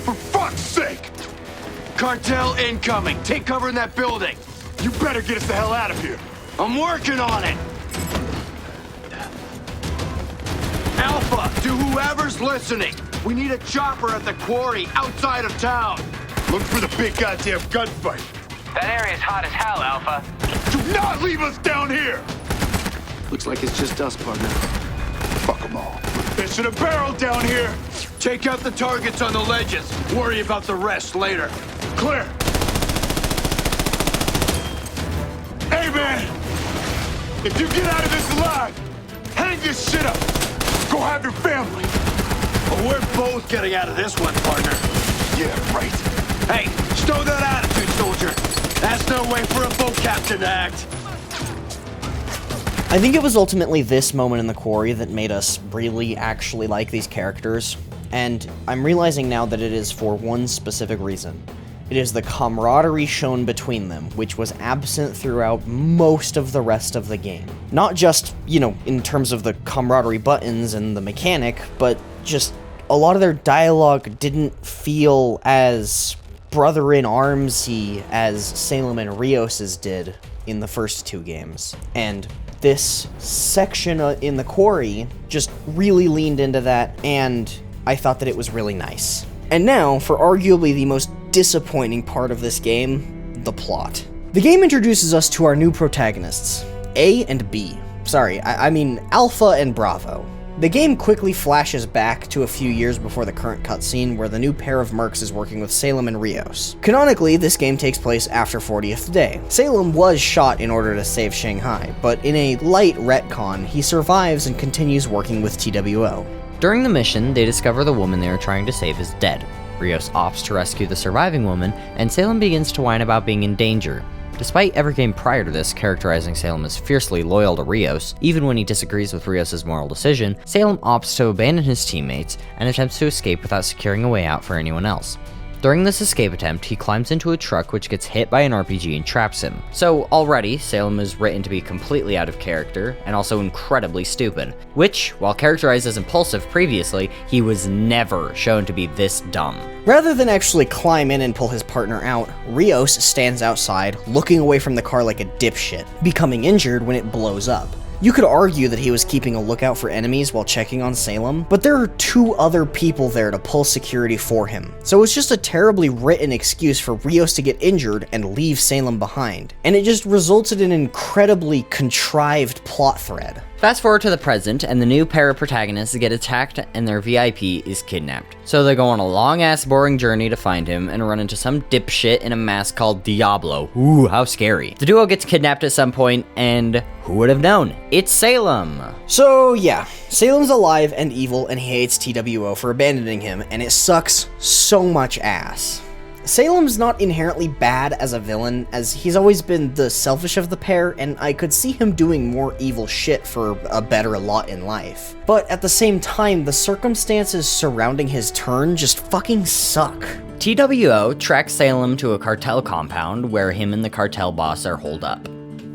For fuck's sake!
Cartel incoming! Take cover in that building!
You better get us the hell out of here!
I'm working on it! Alpha, to whoever's listening, we need a chopper at the quarry outside of town.
Look for the big goddamn gunfight.
That area's hot as hell, Alpha.
Do not leave us down here!
Looks like it's just us, partner.
Fuck them all. There should have barreled down here.
Take out the targets on the ledges. Worry about the rest later.
Clear. Hey, man! If you get out of this alive, hang this shit up! Go have your family!
Well, we're both getting out of this one, partner.
Yeah, right.
Hey, stow that attitude, soldier. That's no way for a boat captain to act.
I think it was ultimately this moment in the quarry that made us really actually like these characters, and I'm realizing now that it is for one specific reason. It is the camaraderie shown between them, which was absent throughout most of the rest of the game. Not just, in terms of the camaraderie buttons and the mechanic, but just a lot of their dialogue didn't feel as brother-in-armsy as Salem and Rios's did in the first two games. And this section in the quarry just really leaned into that, and I thought that it was really nice. And now, for arguably the most disappointing part of this game, the plot. The game introduces us to our new protagonists, A and B. Sorry, I mean Alpha and Bravo. The game quickly flashes back to a few years before the current cutscene where the new pair of mercs is working with Salem and Rios. Canonically, this game takes place after 40th Day. Salem was shot in order to save Shanghai, but in a light retcon, he survives and continues working with TWO.
During the mission, they discover the woman they are trying to save is dead. Rios opts to rescue the surviving woman, and Salem begins to whine about being in danger. Despite every game prior to this characterizing Salem as fiercely loyal to Rios, even when he disagrees with Rios' moral decision, Salem opts to abandon his teammates and attempts to escape without securing a way out for anyone else. During this escape attempt, he climbs into a truck which gets hit by an RPG and traps him. So already, Salem is written to be completely out of character, and also incredibly stupid, which, while characterized as impulsive previously, he was never shown to be this dumb.
Rather than actually climb in and pull his partner out, Rios stands outside, looking away from the car like a dipshit, becoming injured when it blows up. You could argue that he was keeping a lookout for enemies while checking on Salem, but there are 2 other people there to pull security for him, so it's just a terribly written excuse for Rios to get injured and leave Salem behind, and it just resulted in an incredibly contrived plot thread.
Fast forward to the present, and the new pair of protagonists get attacked and their VIP is kidnapped. So they go on a long-ass boring journey to find him and run into some dipshit in a mask called Diablo. Ooh, how scary. The duo gets kidnapped at some point, and who would have known? It's Salem!
So yeah, Salem's alive and evil and he hates TWO for abandoning him, and it sucks so much ass. Salem's not inherently bad as a villain, as he's always been the selfish of the pair, and I could see him doing more evil shit for a better lot in life. But at the same time, the circumstances surrounding his turn just fucking suck.
TWO tracks Salem to a cartel compound where him and the cartel boss are holed up.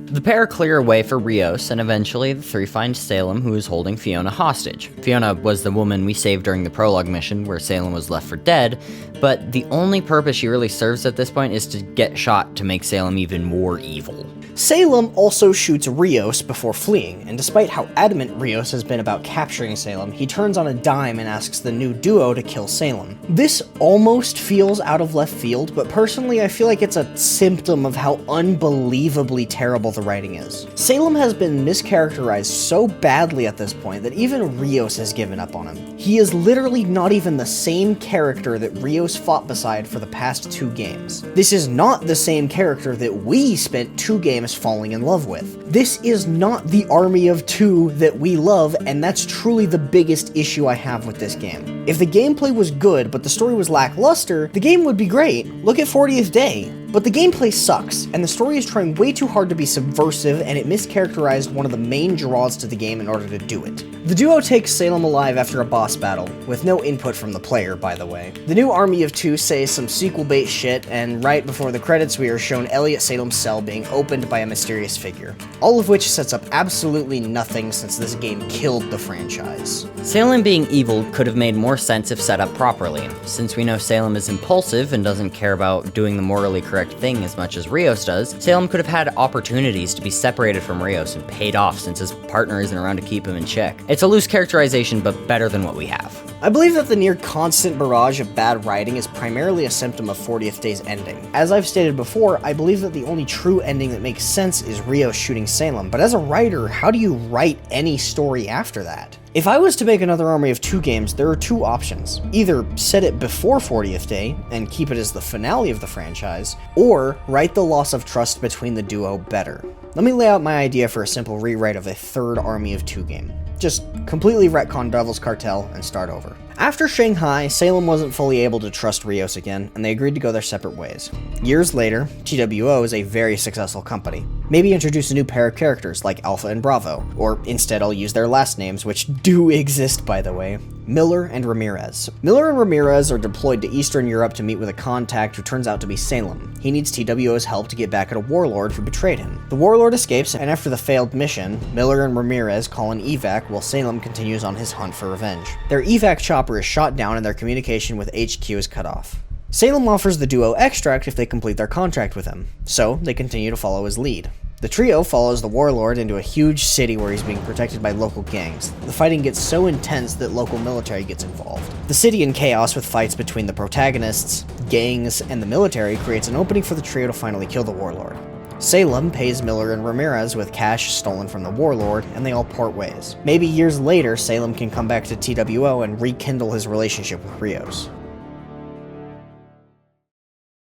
The pair clear a way for Rios, and eventually the 3 find Salem, who is holding Fiona hostage. Fiona was the woman we saved during the prologue mission where Salem was left for dead, but the only purpose she really serves at this point is to get shot to make Salem even more evil.
Salem also shoots Rios before fleeing, and despite how adamant Rios has been about capturing Salem, he turns on a dime and asks the new duo to kill Salem. This almost feels out of left field, but personally I feel like it's a symptom of how unbelievably terrible the writing is. Salem has been mischaracterized so badly at this point that even Rios has given up on him. He is literally not even the same character that Rios fought beside for the past 2 games. This is not the same character that we spent 2 games falling in love with. This is not the army of 2 that we love, and that's truly the biggest issue I have with this game. If the gameplay was good, but the story was lackluster, the game would be great. Look at 40th Day. But the gameplay sucks, and the story is trying way too hard to be subversive, and it mischaracterized one of the main draws to the game in order to do it. The duo takes Salem alive after a boss battle, with no input from the player, by the way. The new army of 2 says some sequel bait shit, and right before the credits we are shown Elliot Salem's cell being opened by a mysterious figure. All of which sets up absolutely nothing since this game killed the franchise.
Salem being evil could have made more sense if set up properly. Since we know Salem is impulsive and doesn't care about doing the morally correct thing as much as Rios does, Salem could have had opportunities to be separated from Rios and paid off since his partner isn't around to keep him in check. It's a loose characterization, but better than what we have.
I believe that the near constant barrage of bad writing is primarily a symptom of 40th Day's ending. As I've stated before, I believe that the only true ending that makes sense is Rios shooting Salem, but as a writer, how do you write any story after that? If I was to make another Army of 2 games, there are 2 options. Either set it before 40th Day and keep it as the finale of the franchise, or write the loss of trust between the duo better. Let me lay out my idea for a simple rewrite of a 3rd Army of 2 game. Just completely retcon Devil's Cartel and start over. After Shanghai, Salem wasn't fully able to trust Rios again, and they agreed to go their separate ways. Years later, TWO is a very successful company. Maybe introduce a new pair of characters like Alpha and Bravo, or instead I'll use their last names, which do exist by the way. Miller and Ramirez. Miller and Ramirez are deployed to Eastern Europe to meet with a contact who turns out to be Salem. He needs TWO's help to get back at a warlord who betrayed him. The warlord escapes, and after the failed mission, Miller and Ramirez call an evac while Salem continues on his hunt for revenge. Their evac chopper is shot down and their communication with HQ is cut off. Salem offers the duo extract if they complete their contract with him, so they continue to follow his lead. The trio follows the warlord into a huge city where he's being protected by local gangs. The fighting gets so intense that local military gets involved. The city in chaos with fights between the protagonists, gangs, and the military creates an opening for the trio to finally kill the warlord. Salem pays Miller and Ramirez with cash stolen from the warlord, and they all part ways. Maybe years later, Salem can come back to TWO and rekindle his relationship with Rios.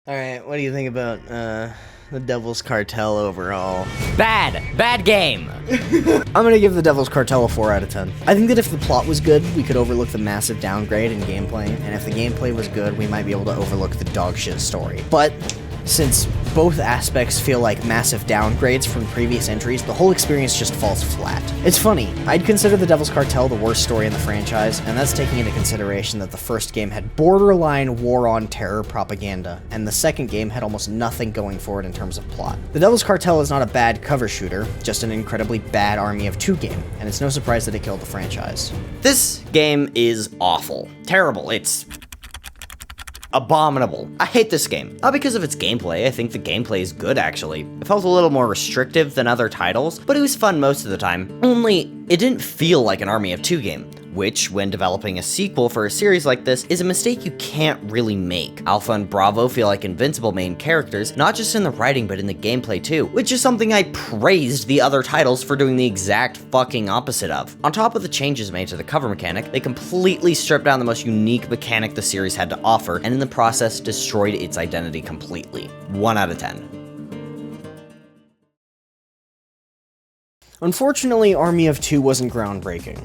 Alright, what do you think about, The Devil's Cartel overall.
Bad game.
I'm gonna give The Devil's Cartel a 4 out of 10. I think that if the plot was good, we could overlook the massive downgrade in gameplay, and if the gameplay was good, we might be able to overlook the dogshit story. But since both aspects feel like massive downgrades from previous entries, the whole experience just falls flat. It's funny, I'd consider The Devil's Cartel the worst story in the franchise, and that's taking into consideration that the first game had borderline war on terror propaganda, and the second game had almost nothing going for it in terms of plot. The Devil's Cartel is not a bad cover shooter, just an incredibly bad Army of Two game, and it's no surprise that it killed the franchise.
This game is awful. Terrible. It's abominable. I hate this game. Not because of its gameplay, I think the gameplay is good actually. It felt a little more restrictive than other titles, but it was fun most of the time. Only, it didn't feel like an Army of Two game, which, when developing a sequel for a series like this, is a mistake you can't really make. Alpha and Bravo feel like invincible main characters, not just in the writing but in the gameplay too, which is something I praised the other titles for doing the exact fucking opposite of. On top of the changes made to the cover mechanic, they completely stripped down the most unique mechanic the series had to offer, and in the process destroyed its identity completely. 1 out of 10.
Unfortunately, Army of Two wasn't groundbreaking,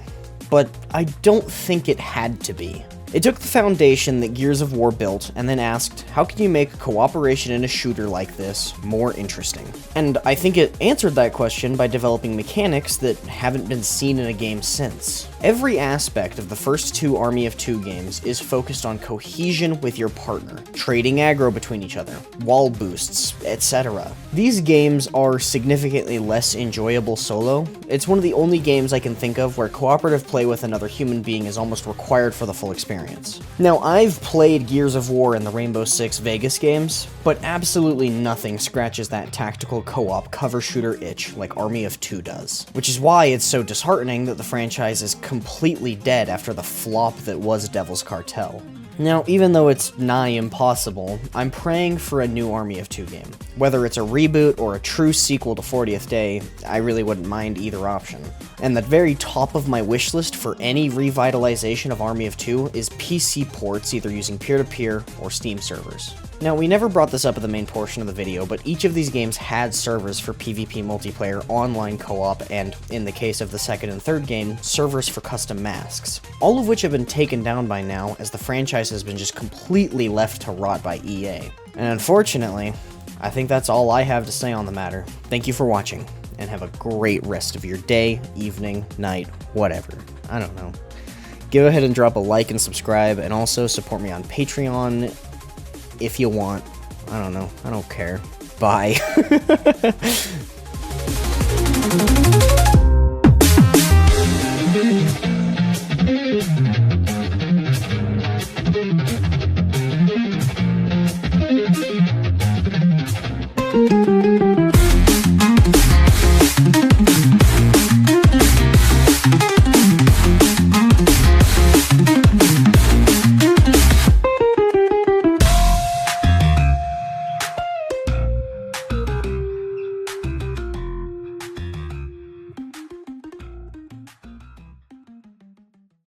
but I don't think it had to be. It took the foundation that Gears of War built and then asked, how can you make cooperation in a shooter like this more interesting? And I think it answered that question by developing mechanics that haven't been seen in a game since. Every aspect of the first two Army of Two games is focused on cohesion with your partner, trading aggro between each other, wall boosts, etc. These games are significantly less enjoyable solo. It's one of the only games I can think of where cooperative play with another human being is almost required for the full experience. Now, I've played Gears of War and the Rainbow Six Vegas games, but absolutely nothing scratches that tactical co-op cover shooter itch like Army of Two does, which is why it's so disheartening that the franchise is completely dead after the flop that was Devil's Cartel. Now, even though it's nigh impossible, I'm praying for a new Army of Two game. Whether it's a reboot or a true sequel to 40th Day, I really wouldn't mind either option. And the very top of my wish list for any revitalization of Army of Two is PC ports either using peer-to-peer or Steam servers. Now, we never brought this up at the main portion of the video, but each of these games had servers for PvP multiplayer, online co-op, and, in the case of the second and third game, servers for custom masks. All of which have been taken down by now, as the franchise has been just completely left to rot by EA. And unfortunately, I think that's all I have to say on the matter. Thank you for watching, and have a great rest of your day, evening, night, whatever. I don't know. Go ahead and drop a like and subscribe, and also support me on Patreon if you want. I don't know. I don't care. Bye.